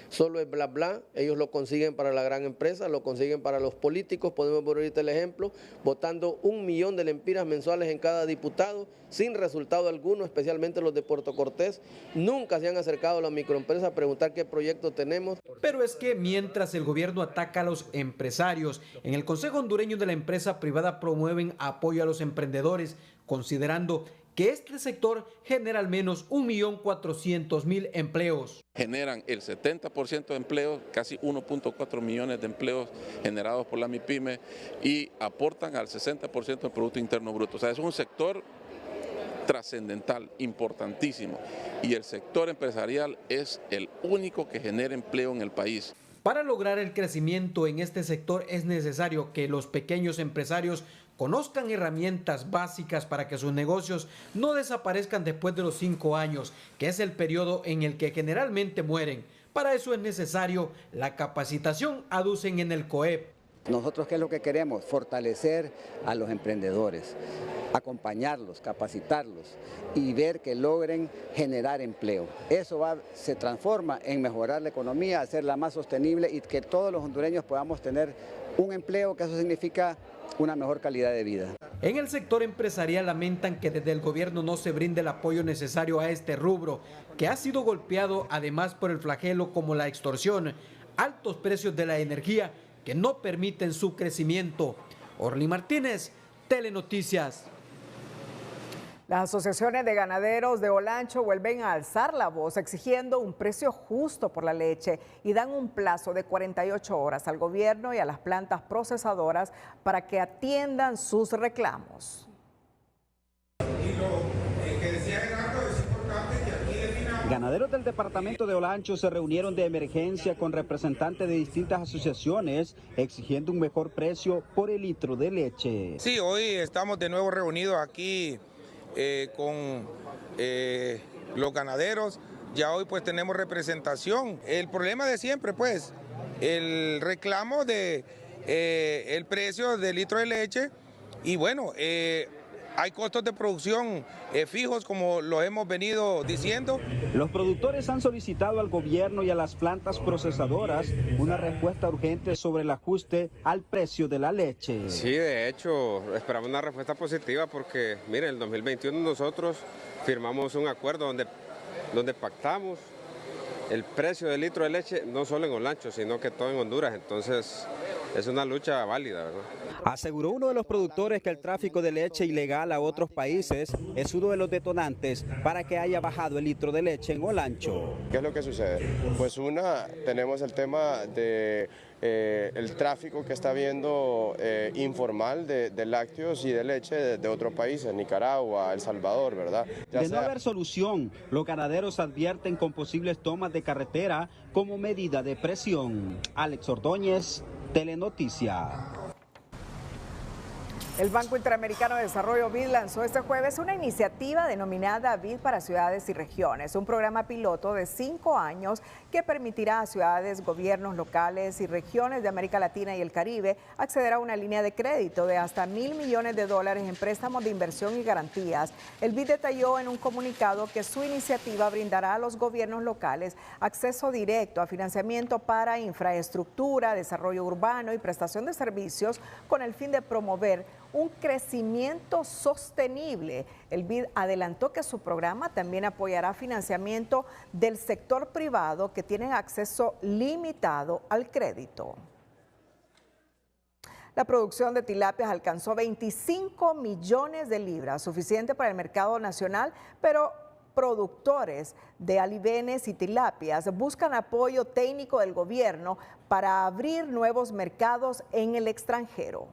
Speaker 9: Solo es bla bla, ellos lo consiguen para la gran empresa, lo consiguen para los políticos. Podemos ver ahorita el ejemplo, votando 1 millón de lempiras mensuales en cada diputado, sin resultado alguno, especialmente los de Puerto Cortés. Nunca se han acercado a la microempresa a preguntar qué proyecto tenemos.
Speaker 27: Pero es que mientras el gobierno ataca a los empresarios, en el Consejo Hondureño de la Empresa Privada promueven apoyo a los emprendedores, considerando que este sector genera al menos 1.400.000 empleos.
Speaker 10: Generan el 70% de empleos, casi 1.4 millones de empleos generados por la MIPYME y aportan al 60% del Producto Interno Bruto. O sea, es un sector trascendental, importantísimo, y el sector empresarial es el único que genera empleo en el país.
Speaker 27: Para lograr el crecimiento en este sector es necesario que los pequeños empresarios conozcan herramientas básicas para que sus negocios no desaparezcan después de los 5 años, que es el periodo en el que generalmente mueren. Para eso es necesario la capacitación, aducen en el COEP.
Speaker 11: Nosotros, ¿qué es lo que queremos? Fortalecer a los emprendedores, acompañarlos, capacitarlos y ver que logren generar empleo. Eso se transforma en mejorar la economía, hacerla más sostenible y que todos los hondureños podamos tener un empleo, que eso significa una mejor calidad de vida.
Speaker 27: En el sector empresarial lamentan que desde el gobierno no se brinde el apoyo necesario a este rubro, que ha sido golpeado además por el flagelo como la extorsión, altos precios de la energía que no permiten su crecimiento. Orly Martínez, Telenoticias.
Speaker 1: Las asociaciones de ganaderos de Olancho vuelven a alzar la voz exigiendo un precio justo por la leche y dan un plazo de 48 horas al gobierno y a las plantas procesadoras para que atiendan sus reclamos.
Speaker 12: Ganaderos del departamento de Olancho se reunieron de emergencia con representantes de distintas asociaciones exigiendo un mejor precio por el litro de leche.
Speaker 13: Sí, hoy estamos de nuevo reunidos aquí con los ganaderos. Ya hoy pues tenemos representación. El problema de siempre pues, el reclamo de el precio del litro de leche y bueno, hay costos de producción fijos como lo hemos venido diciendo.
Speaker 12: Los productores han solicitado al gobierno y a las plantas procesadoras una respuesta urgente sobre el ajuste al precio de la leche.
Speaker 14: Sí, de hecho, esperamos una respuesta positiva porque, mire, en el 2021 nosotros firmamos un acuerdo donde pactamos el precio del litro de leche, no solo en Olancho, sino que todo en Honduras. Entonces, es una lucha válida, ¿verdad?
Speaker 12: Aseguró uno de los productores que el tráfico de leche ilegal a otros países es uno de los detonantes para que haya bajado el litro de leche en Olancho.
Speaker 15: ¿Qué es lo que sucede? Pues tenemos el tema de el tráfico que está habiendo informal de lácteos y de leche de otros países, Nicaragua, El Salvador, ¿verdad?
Speaker 12: De no haber solución, los ganaderos advierten con posibles tomas de carretera como medida de presión. Alex Ordóñez, Telenoticias.
Speaker 1: El Banco Interamericano de Desarrollo BID lanzó este jueves una iniciativa denominada BID para ciudades y regiones, un programa piloto de 5 años que permitirá a ciudades, gobiernos locales y regiones de América Latina y el Caribe acceder a una línea de crédito de hasta $1.000 millones en préstamos de inversión y garantías. El BID detalló en un comunicado que su iniciativa brindará a los gobiernos locales acceso directo a financiamiento para infraestructura, desarrollo urbano y prestación de servicios con el fin de promover un crecimiento sostenible. El BID adelantó que su programa también apoyará financiamiento del sector privado que tienen acceso limitado al crédito. La producción de tilapias alcanzó 25 millones de libras, suficiente para el mercado nacional, pero productores de alivenes y tilapias buscan apoyo técnico del gobierno para abrir nuevos mercados en el extranjero.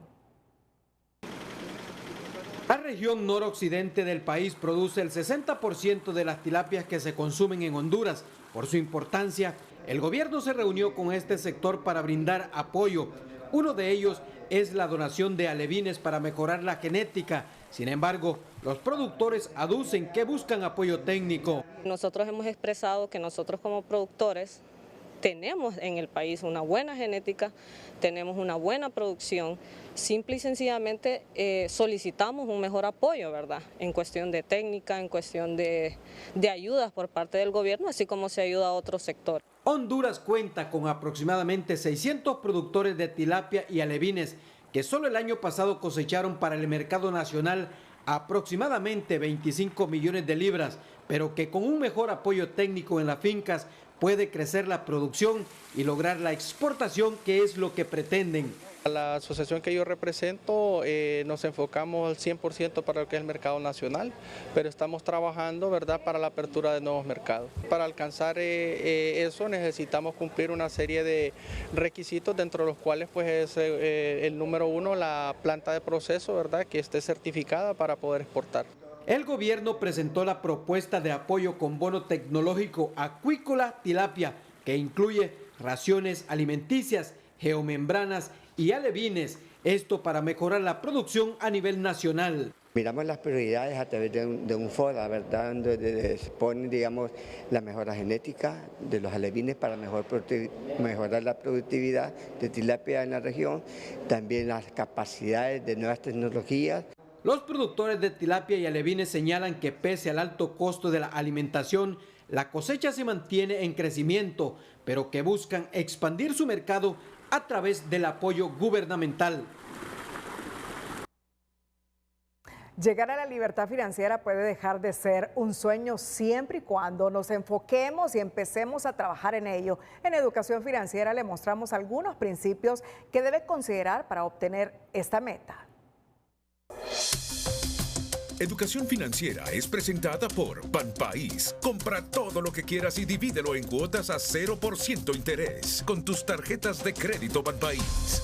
Speaker 27: La región noroccidente del país produce el 60% de las tilapias que se consumen en Honduras. Por su importancia, el gobierno se reunió con este sector para brindar apoyo. Uno de ellos es la donación de alevines para mejorar la genética. Sin embargo, los productores aducen que buscan apoyo técnico.
Speaker 28: Nosotros hemos expresado que nosotros como productores
Speaker 5: tenemos en el país una buena genética, tenemos una buena producción, simple y sencillamente solicitamos un mejor apoyo, ¿verdad? En cuestión de técnica, en cuestión de ayudas por parte del gobierno, así como se ayuda a otros sectores.
Speaker 27: Honduras cuenta con aproximadamente 600 productores de tilapia y alevines que solo el año pasado cosecharon para el mercado nacional aproximadamente 25 millones de libras, pero que con un mejor apoyo técnico en las fincas puede crecer la producción y lograr la exportación, que es lo que pretenden.
Speaker 16: La asociación que yo represento nos enfocamos al 100% para lo que es el mercado nacional, pero estamos trabajando, ¿verdad?, para la apertura de nuevos mercados. Para alcanzar eso necesitamos cumplir una serie de requisitos, dentro de los cuales pues es el número 1, la planta de proceso, ¿verdad?, que esté certificada para poder exportar.
Speaker 27: El gobierno presentó la propuesta de apoyo con bono tecnológico acuícola tilapia, que incluye raciones alimenticias, geomembranas y alevines, esto para mejorar la producción a nivel nacional.
Speaker 17: Miramos las prioridades a través de un FODA, ¿verdad?, donde se pone, digamos, la mejora genética de los alevines para mejorar la productividad de tilapia en la región, también las capacidades de nuevas tecnologías.
Speaker 27: Los productores de tilapia y alevines señalan que pese al alto costo de la alimentación, la cosecha se mantiene en crecimiento, pero que buscan expandir su mercado a través del apoyo gubernamental.
Speaker 1: Llegar a la libertad financiera puede dejar de ser un sueño siempre y cuando nos enfoquemos y empecemos a trabajar en ello. En Educación Financiera le mostramos algunos principios que debe considerar para obtener esta meta.
Speaker 3: Educación Financiera es presentada por Banpaís. Compra todo lo que quieras y divídelo en cuotas a 0% interés con tus tarjetas de crédito Banpaís.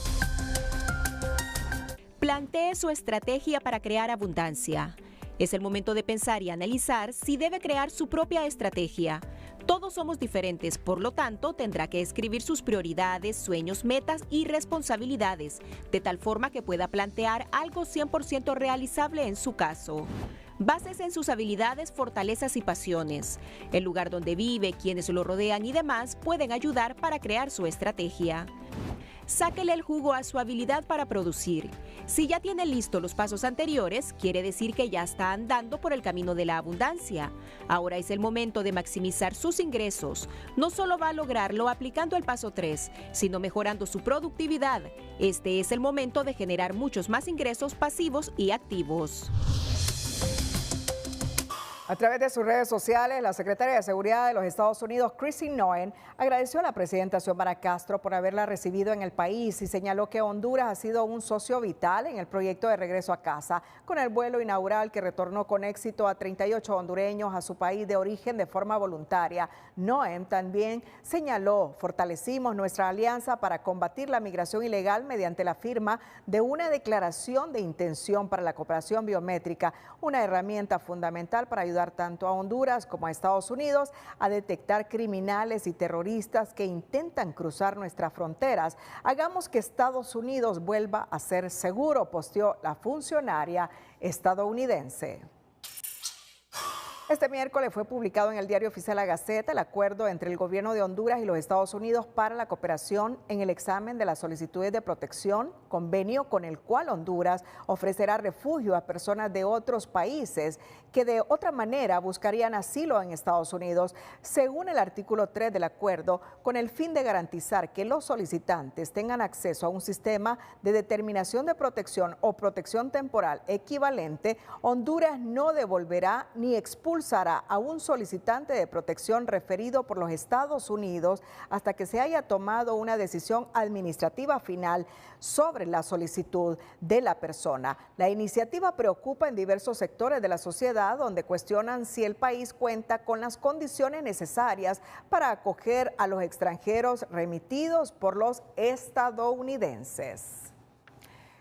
Speaker 18: Plantee su estrategia para crear abundancia. Es el momento de pensar y analizar si debe crear su propia estrategia. Todos somos diferentes, por lo tanto, tendrá que escribir sus prioridades, sueños, metas y responsabilidades, de tal forma que pueda plantear algo 100% realizable en su caso. Básese en sus habilidades, fortalezas y pasiones. El lugar donde vive, quienes lo rodean y demás pueden ayudar para crear su estrategia. Sáquele el jugo a su habilidad para producir. Si ya tiene listos los pasos anteriores, quiere decir que ya está andando por el camino de la abundancia. Ahora es el momento de maximizar sus ingresos. No solo va a lograrlo aplicando el paso 3, sino mejorando su productividad. Este es el momento de generar muchos más ingresos pasivos y activos.
Speaker 1: A través de sus redes sociales, la secretaria de Seguridad de los Estados Unidos, Christine Noem, agradeció a la presidenta Xiomara Castro por haberla recibido en el país y señaló que Honduras ha sido un socio vital en el proyecto de regreso a casa, con el vuelo inaugural que retornó con éxito a 38 hondureños a su país de origen de forma voluntaria. Noem también señaló: fortalecimos nuestra alianza para combatir la migración ilegal mediante la firma de una declaración de intención para la cooperación biométrica, una herramienta fundamental para ayudar tanto a Honduras como a Estados Unidos a detectar criminales y terroristas que intentan cruzar nuestras fronteras. Hagamos que Estados Unidos vuelva a ser seguro, posteó la funcionaria estadounidense. Este miércoles fue publicado en el Diario Oficial La Gaceta el acuerdo entre el gobierno de Honduras y los Estados Unidos para la cooperación en el examen de las solicitudes de protección, convenio con el cual Honduras ofrecerá refugio a personas de otros países que de otra manera buscarían asilo en Estados Unidos, según el artículo 3 del acuerdo, con el fin de garantizar que los solicitantes tengan acceso a un sistema de determinación de protección o protección temporal equivalente. Honduras no devolverá ni expulsará a un solicitante de protección referido por los Estados Unidos hasta que se haya tomado una decisión administrativa final sobre la solicitud de la persona. La iniciativa preocupa en diversos sectores de la sociedad, donde cuestionan si el país cuenta con las condiciones necesarias para acoger a los extranjeros remitidos por los estadounidenses.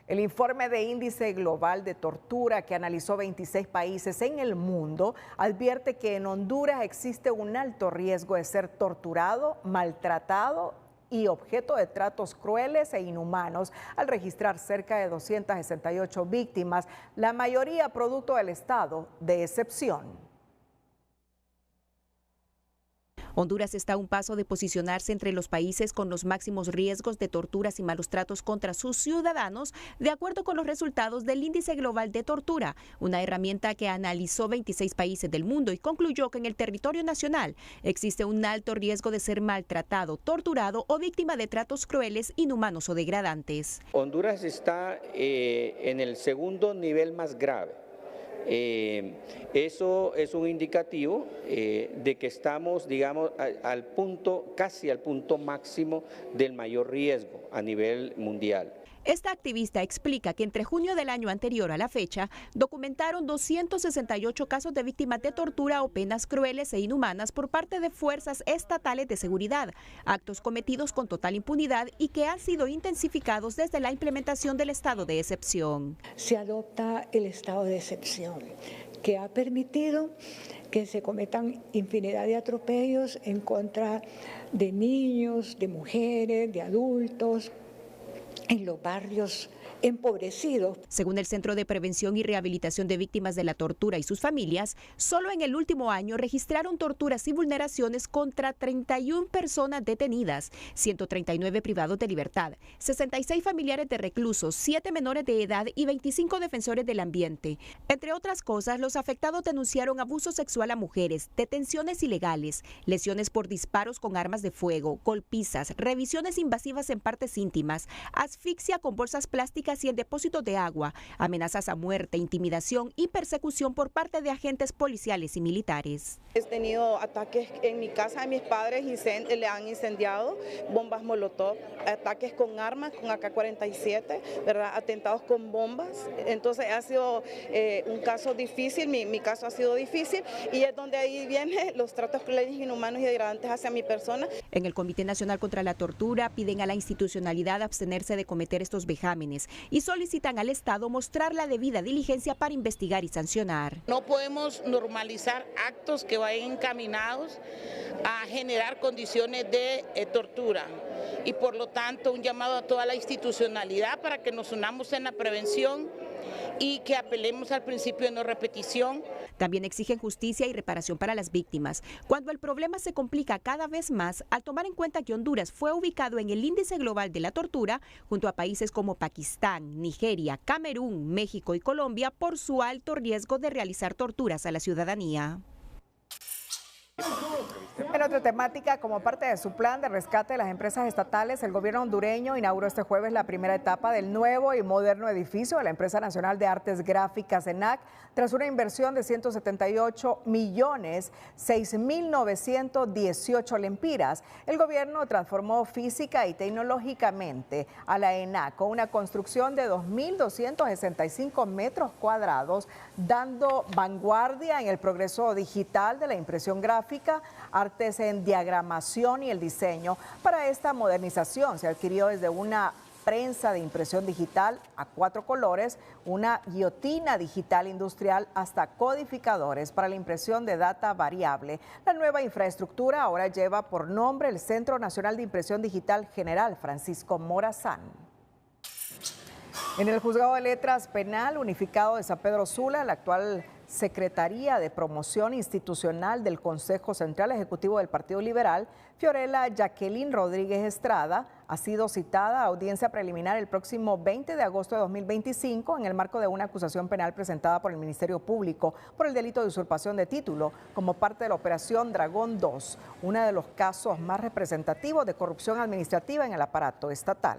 Speaker 1: El informe de Índice Global de Tortura, que analizó 26 países en el mundo, advierte que en Honduras existe un alto riesgo de ser torturado, maltratado y objeto de tratos crueles e inhumanos, al registrar cerca de 268 víctimas, la mayoría producto del estado de excepción.
Speaker 18: Honduras está a un paso de posicionarse entre los países con los máximos riesgos de torturas y malos tratos contra sus ciudadanos, de acuerdo con los resultados del Índice Global de Tortura, una herramienta que analizó 26 países del mundo y concluyó que en el territorio nacional existe un alto riesgo de ser maltratado, torturado o víctima de tratos crueles, inhumanos o degradantes.
Speaker 2: Honduras está en el segundo nivel más grave. Eso es un indicativo de que estamos, digamos, casi al punto máximo del mayor riesgo a nivel mundial.
Speaker 18: Esta activista explica que entre junio del año anterior a la fecha documentaron 268 casos de víctimas de tortura o penas crueles e inhumanas por parte de fuerzas estatales de seguridad, actos cometidos con total impunidad y que han sido intensificados desde la implementación del estado de excepción.
Speaker 19: Se adopta el estado de excepción, que ha permitido que se cometan infinidad de atropellos en contra de niños, de mujeres, de adultos, en los barrios empobrecidos.
Speaker 18: Según el Centro de Prevención y Rehabilitación de Víctimas de la Tortura y sus familias, solo en el último año registraron torturas y vulneraciones contra 31 personas detenidas, 139 privados de libertad, 66 familiares de reclusos, 7 menores de edad y 25 defensores del ambiente. Entre otras cosas, los afectados denunciaron abuso sexual a mujeres, detenciones ilegales, lesiones por disparos con armas de fuego, golpizas, revisiones invasivas en partes íntimas, asfixia con bolsas plásticas y en depósitos de agua, amenazas a muerte, intimidación y persecución por parte de agentes policiales y militares.
Speaker 20: He tenido ataques en mi casa de mis padres, le han incendiado, bombas molotov, ataques con armas, con AK-47, ¿verdad? Atentados con bombas. Entonces ha sido un caso difícil, mi caso ha sido difícil y es donde ahí vienen los tratos crueles, inhumanos y degradantes hacia mi persona.
Speaker 18: En el Comité Nacional contra la Tortura piden a la institucionalidad abstenerse de cometer estos vejámenes y solicitan al Estado mostrar la debida diligencia para investigar y sancionar.
Speaker 21: No podemos normalizar actos que vayan encaminados a generar condiciones de tortura y por lo tanto un llamado a toda la institucionalidad para que nos unamos en la prevención y que apelemos al principio de no repetición.
Speaker 18: También exigen justicia y reparación para las víctimas. Cuando el problema se complica cada vez más, al tomar en cuenta que Honduras fue ubicado en el Índice Global de la Tortura, junto a países como Pakistán, Nigeria, Camerún, México y Colombia, por su alto riesgo de realizar torturas a la ciudadanía.
Speaker 1: En otra temática, como parte de su plan de rescate de las empresas estatales, el gobierno hondureño inauguró este jueves la primera etapa del nuevo y moderno edificio de la Empresa Nacional de Artes Gráficas, ENAC, tras una inversión de 178.006.918 lempiras. El gobierno transformó física y tecnológicamente a la ENAC con una construcción de 2.265 metros cuadrados, dando vanguardia en el progreso digital de la impresión gráfica, artes en diagramación y el diseño. Para esta modernización se adquirió desde una prensa de impresión digital a 4 colores, una guillotina digital industrial hasta codificadores para la impresión de data variable. La nueva infraestructura ahora lleva por nombre el Centro Nacional de Impresión Digital General Francisco Morazán. En el Juzgado de Letras Penal Unificado de San Pedro Sula, la actual Secretaría de Promoción Institucional del Consejo Central Ejecutivo del Partido Liberal, Fiorella Jacqueline Rodríguez Estrada, ha sido citada a audiencia preliminar el próximo 20 de agosto de 2025 en el marco de una acusación penal presentada por el Ministerio Público por el delito de usurpación de título como parte de la Operación Dragón 2, uno de los casos más representativos de corrupción administrativa en el aparato estatal.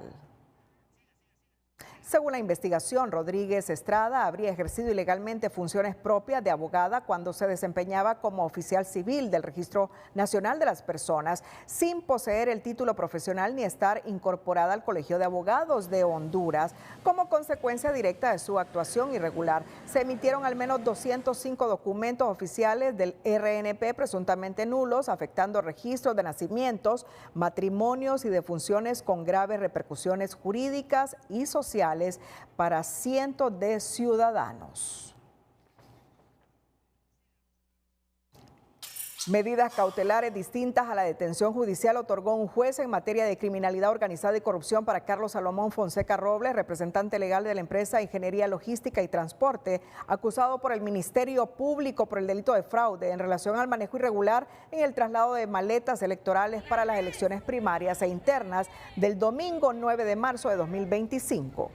Speaker 1: Según la investigación, Rodríguez Estrada habría ejercido ilegalmente funciones propias de abogada cuando se desempeñaba como oficial civil del Registro Nacional de las Personas, sin poseer el título profesional ni estar incorporada al Colegio de Abogados de Honduras. Como consecuencia directa de su actuación irregular, se emitieron al menos 205 documentos oficiales del RNP presuntamente nulos, afectando registros de nacimientos, matrimonios y defunciones con graves repercusiones jurídicas y sociales para cientos de ciudadanos. Medidas cautelares distintas a la detención judicial otorgó un juez en materia de criminalidad organizada y corrupción para Carlos Salomón Fonseca Robles, representante legal de la empresa Ingeniería Logística y Transporte, acusado por el Ministerio Público por el delito de fraude en relación al manejo irregular en el traslado de maletas electorales para las elecciones primarias e internas del domingo 9 de marzo de 2025.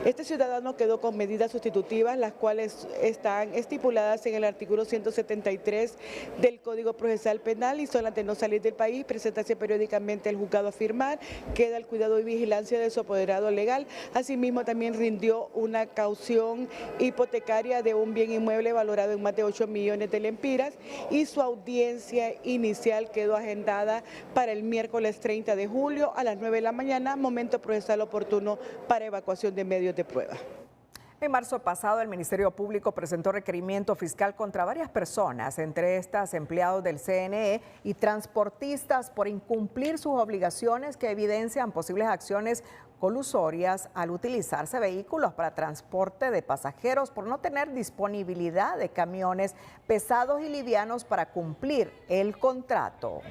Speaker 4: Este ciudadano quedó con medidas sustitutivas, las cuales están estipuladas en el artículo 173 del Código Procesal Penal y son las de no salir del país, presentarse periódicamente al juzgado a firmar, queda el cuidado y vigilancia de su apoderado legal. Asimismo, también rindió una caución hipotecaria de un bien inmueble valorado en más de 8 millones de lempiras y su audiencia inicial quedó agendada para el miércoles 30 de julio a las 9 de la mañana, momento procesal oportuno para evacuación de medios de prueba.
Speaker 1: En marzo pasado, el Ministerio Público presentó requerimiento fiscal contra varias personas, entre estas empleados del CNE y transportistas por incumplir sus obligaciones que evidencian posibles acciones colusorias al utilizarse vehículos para transporte de pasajeros por no tener disponibilidad de camiones pesados y livianos para cumplir el contrato.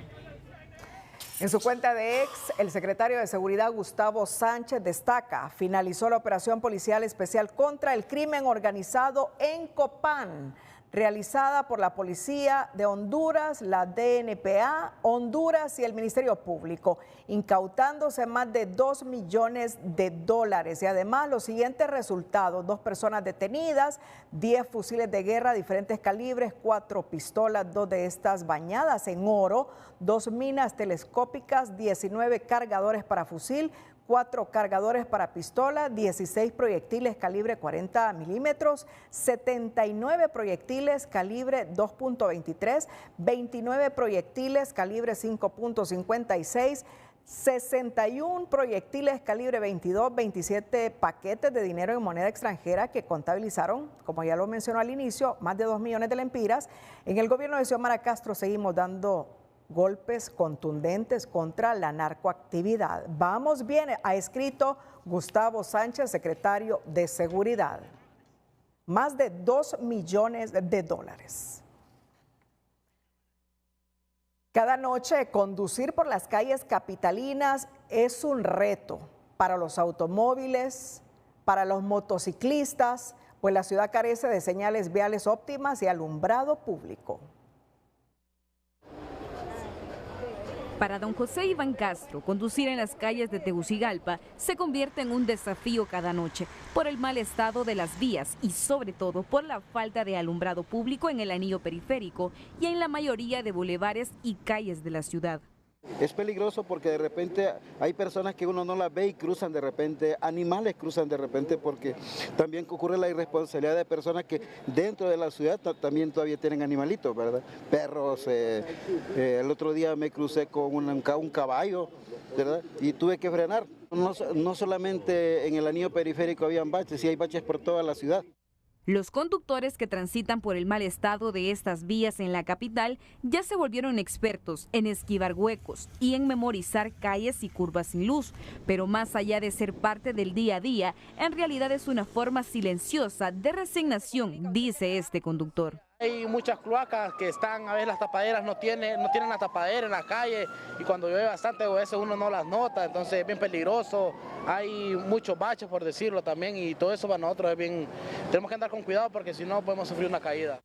Speaker 1: En su cuenta de ex, el secretario de Seguridad Gustavo Sánchez destaca, finalizó la operación policial especial contra el crimen organizado en Copán, realizada por la Policía de Honduras, la DNPA, Honduras y el Ministerio Público, incautándose más de $2 millones. Y además los siguientes resultados: 2 personas detenidas, 10 fusiles de guerra de diferentes calibres, 4 pistolas, 2 de estas bañadas en oro, 2 minas telescópicas, 19 cargadores para fusil, 4 cargadores para pistola, 16 proyectiles calibre 40 milímetros, 79 proyectiles calibre 2.23, 29 proyectiles calibre 5.56, 61 proyectiles calibre 22, 27 paquetes de dinero en moneda extranjera que contabilizaron, como ya lo mencionó al inicio, más de 2 millones de lempiras. En el gobierno de Xiomara Castro seguimos dando golpes contundentes contra la narcoactividad. Vamos bien, ha escrito Gustavo Sánchez, secretario de Seguridad. Más de $2 millones. Cada noche conducir por las calles capitalinas es un reto para los automóviles, para los motociclistas, pues la ciudad carece de señales viales óptimas y alumbrado público.
Speaker 6: Para don José Iván Castro, conducir en las calles de Tegucigalpa se convierte en un desafío cada noche por el mal estado de las vías y sobre todo por la falta de alumbrado público en el anillo periférico y en la mayoría de bulevares y calles de la ciudad.
Speaker 7: Es peligroso porque de repente hay personas que uno no las ve y cruzan de repente, animales cruzan de repente, porque también ocurre la irresponsabilidad de personas que dentro de la ciudad también todavía tienen animalitos, ¿verdad? Perros, el otro día me crucé con un caballo, ¿verdad? Y tuve que frenar. No solamente en el anillo periférico habían baches, sí hay baches por toda la ciudad.
Speaker 6: Los conductores que transitan por el mal estado de estas vías en la capital ya se volvieron expertos en esquivar huecos y en memorizar calles y curvas sin luz, pero más allá de ser parte del día a día, en realidad es una forma silenciosa de resignación, dice este conductor.
Speaker 22: Hay muchas cloacas que están, a veces las tapaderas no tienen la tapadera en la calle y cuando llueve bastante a veces uno no las nota, entonces es bien peligroso, hay muchos baches por decirlo también y todo eso para nosotros es bien, tenemos que andar con cuidado porque si no podemos sufrir una caída.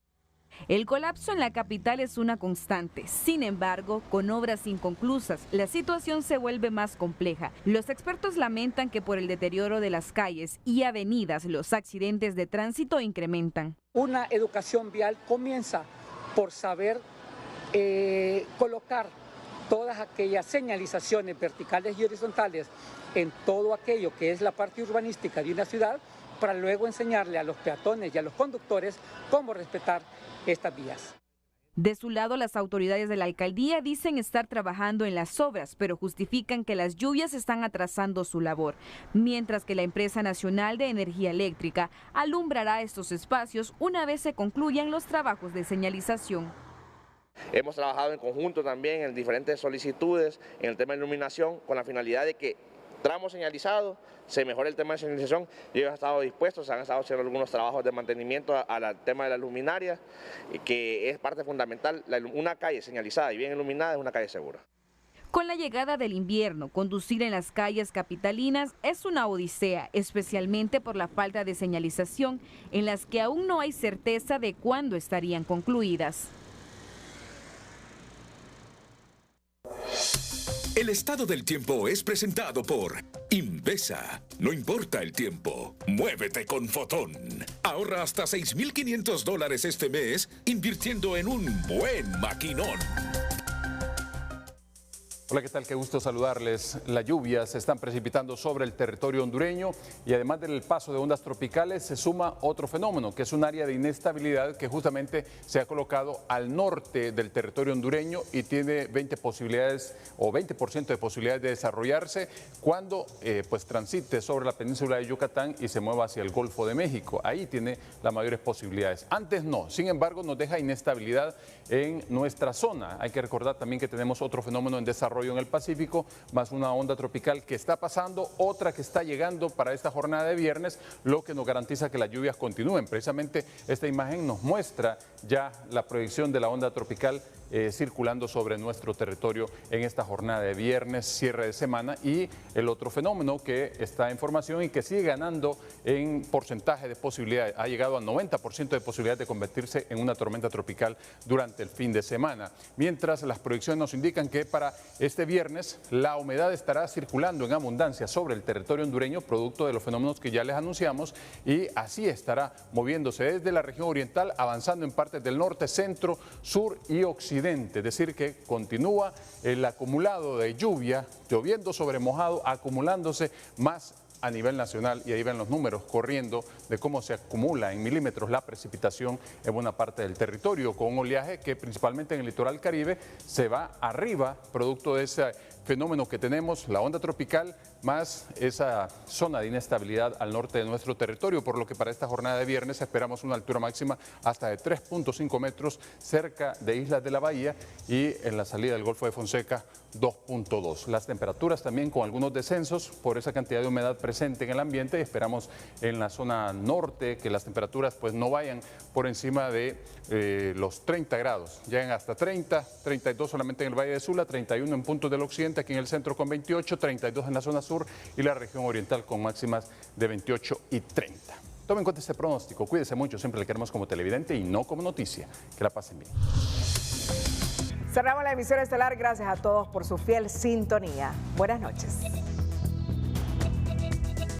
Speaker 6: El colapso en la capital es una constante. Sin embargo, con obras inconclusas, la situación se vuelve más compleja. Los expertos lamentan que por el deterioro de las calles y avenidas, los accidentes de tránsito incrementan.
Speaker 23: Una educación vial comienza por saber colocar todas aquellas señalizaciones verticales y horizontales en todo aquello que es la parte urbanística de una ciudad, para luego enseñarle a los peatones y a los conductores cómo respetar estas vías.
Speaker 6: De su lado, las autoridades de la alcaldía dicen estar trabajando en las obras, pero justifican que las lluvias están atrasando su labor, mientras que la empresa nacional de energía eléctrica alumbrará estos espacios una vez se concluyan los trabajos de señalización.
Speaker 24: Hemos trabajado en conjunto también en diferentes solicitudes en el tema de iluminación con la finalidad de que
Speaker 8: tramo señalizado, se mejora el tema de señalización. Ellos han estado dispuestos, han estado haciendo algunos trabajos de mantenimiento al tema de la luminaria, que es parte fundamental. Una calle señalizada y bien iluminada es una calle segura.
Speaker 6: Con la llegada del invierno, conducir en las calles capitalinas es una odisea, especialmente por la falta de señalización, en las que aún no hay certeza de cuándo estarían concluidas.
Speaker 3: El estado del tiempo es presentado por Invesa. No importa el tiempo, muévete con Fotón. Ahorra hasta $6,500 este mes invirtiendo en un buen maquinón.
Speaker 9: Hola, ¿qué tal? Qué gusto saludarles. Las lluvias se están precipitando sobre el territorio hondureño y además del paso de ondas tropicales se suma otro fenómeno, que es un área de inestabilidad que justamente se ha colocado al norte del territorio hondureño y tiene 20% de posibilidades de desarrollarse cuando pues transite sobre la península de Yucatán y se mueva hacia el Golfo de México. Ahí tiene las mayores posibilidades. Antes no, sin embargo nos deja inestabilidad en nuestra zona. Hay que recordar también que tenemos otro fenómeno en desarrollo en el Pacífico, más una onda tropical que está pasando, otra que está llegando para esta jornada de viernes, lo que nos garantiza que las lluvias continúen. Precisamente esta imagen nos muestra ya la proyección de la onda tropical circulando sobre nuestro territorio en esta jornada de viernes, cierre de semana, y el otro fenómeno que está en formación y que sigue ganando en porcentaje de posibilidades, ha llegado al 90% de posibilidad de convertirse en una tormenta tropical durante el fin de semana, mientras las proyecciones nos indican que para este viernes la humedad estará circulando en abundancia sobre el territorio hondureño, producto de los fenómenos que ya les anunciamos, y así estará moviéndose desde la región oriental, avanzando en partes del norte, centro, sur y occidente. Es decir, que continúa el acumulado de lluvia, lloviendo sobre mojado, acumulándose más a nivel nacional, y ahí ven los números corriendo de cómo se acumula en milímetros la precipitación en buena parte del territorio, con un oleaje que principalmente en el litoral caribe se va arriba, producto de ese fenómeno que tenemos, la onda tropical, más esa zona de inestabilidad al norte de nuestro territorio, por lo que para esta jornada de viernes esperamos una altura máxima hasta de 3.5 metros cerca de Islas de la Bahía y en la salida del Golfo de Fonseca 2.2. Las temperaturas también con algunos descensos por esa cantidad de humedad presente en el ambiente. Esperamos en la zona norte que las temperaturas pues no vayan por encima de los 30 grados, lleguen hasta 30, 32 solamente en el Valle de Sula, 31 en puntos del occidente, aquí en el centro con 28, 32 en la zona sur y la región oriental con máximas de 28 y 30. Tomen en cuenta este pronóstico, cuídese mucho, siempre le queremos como televidente y no como noticia. Que la pasen bien.
Speaker 1: Cerramos la emisión estelar, gracias a todos por su fiel sintonía. Buenas noches.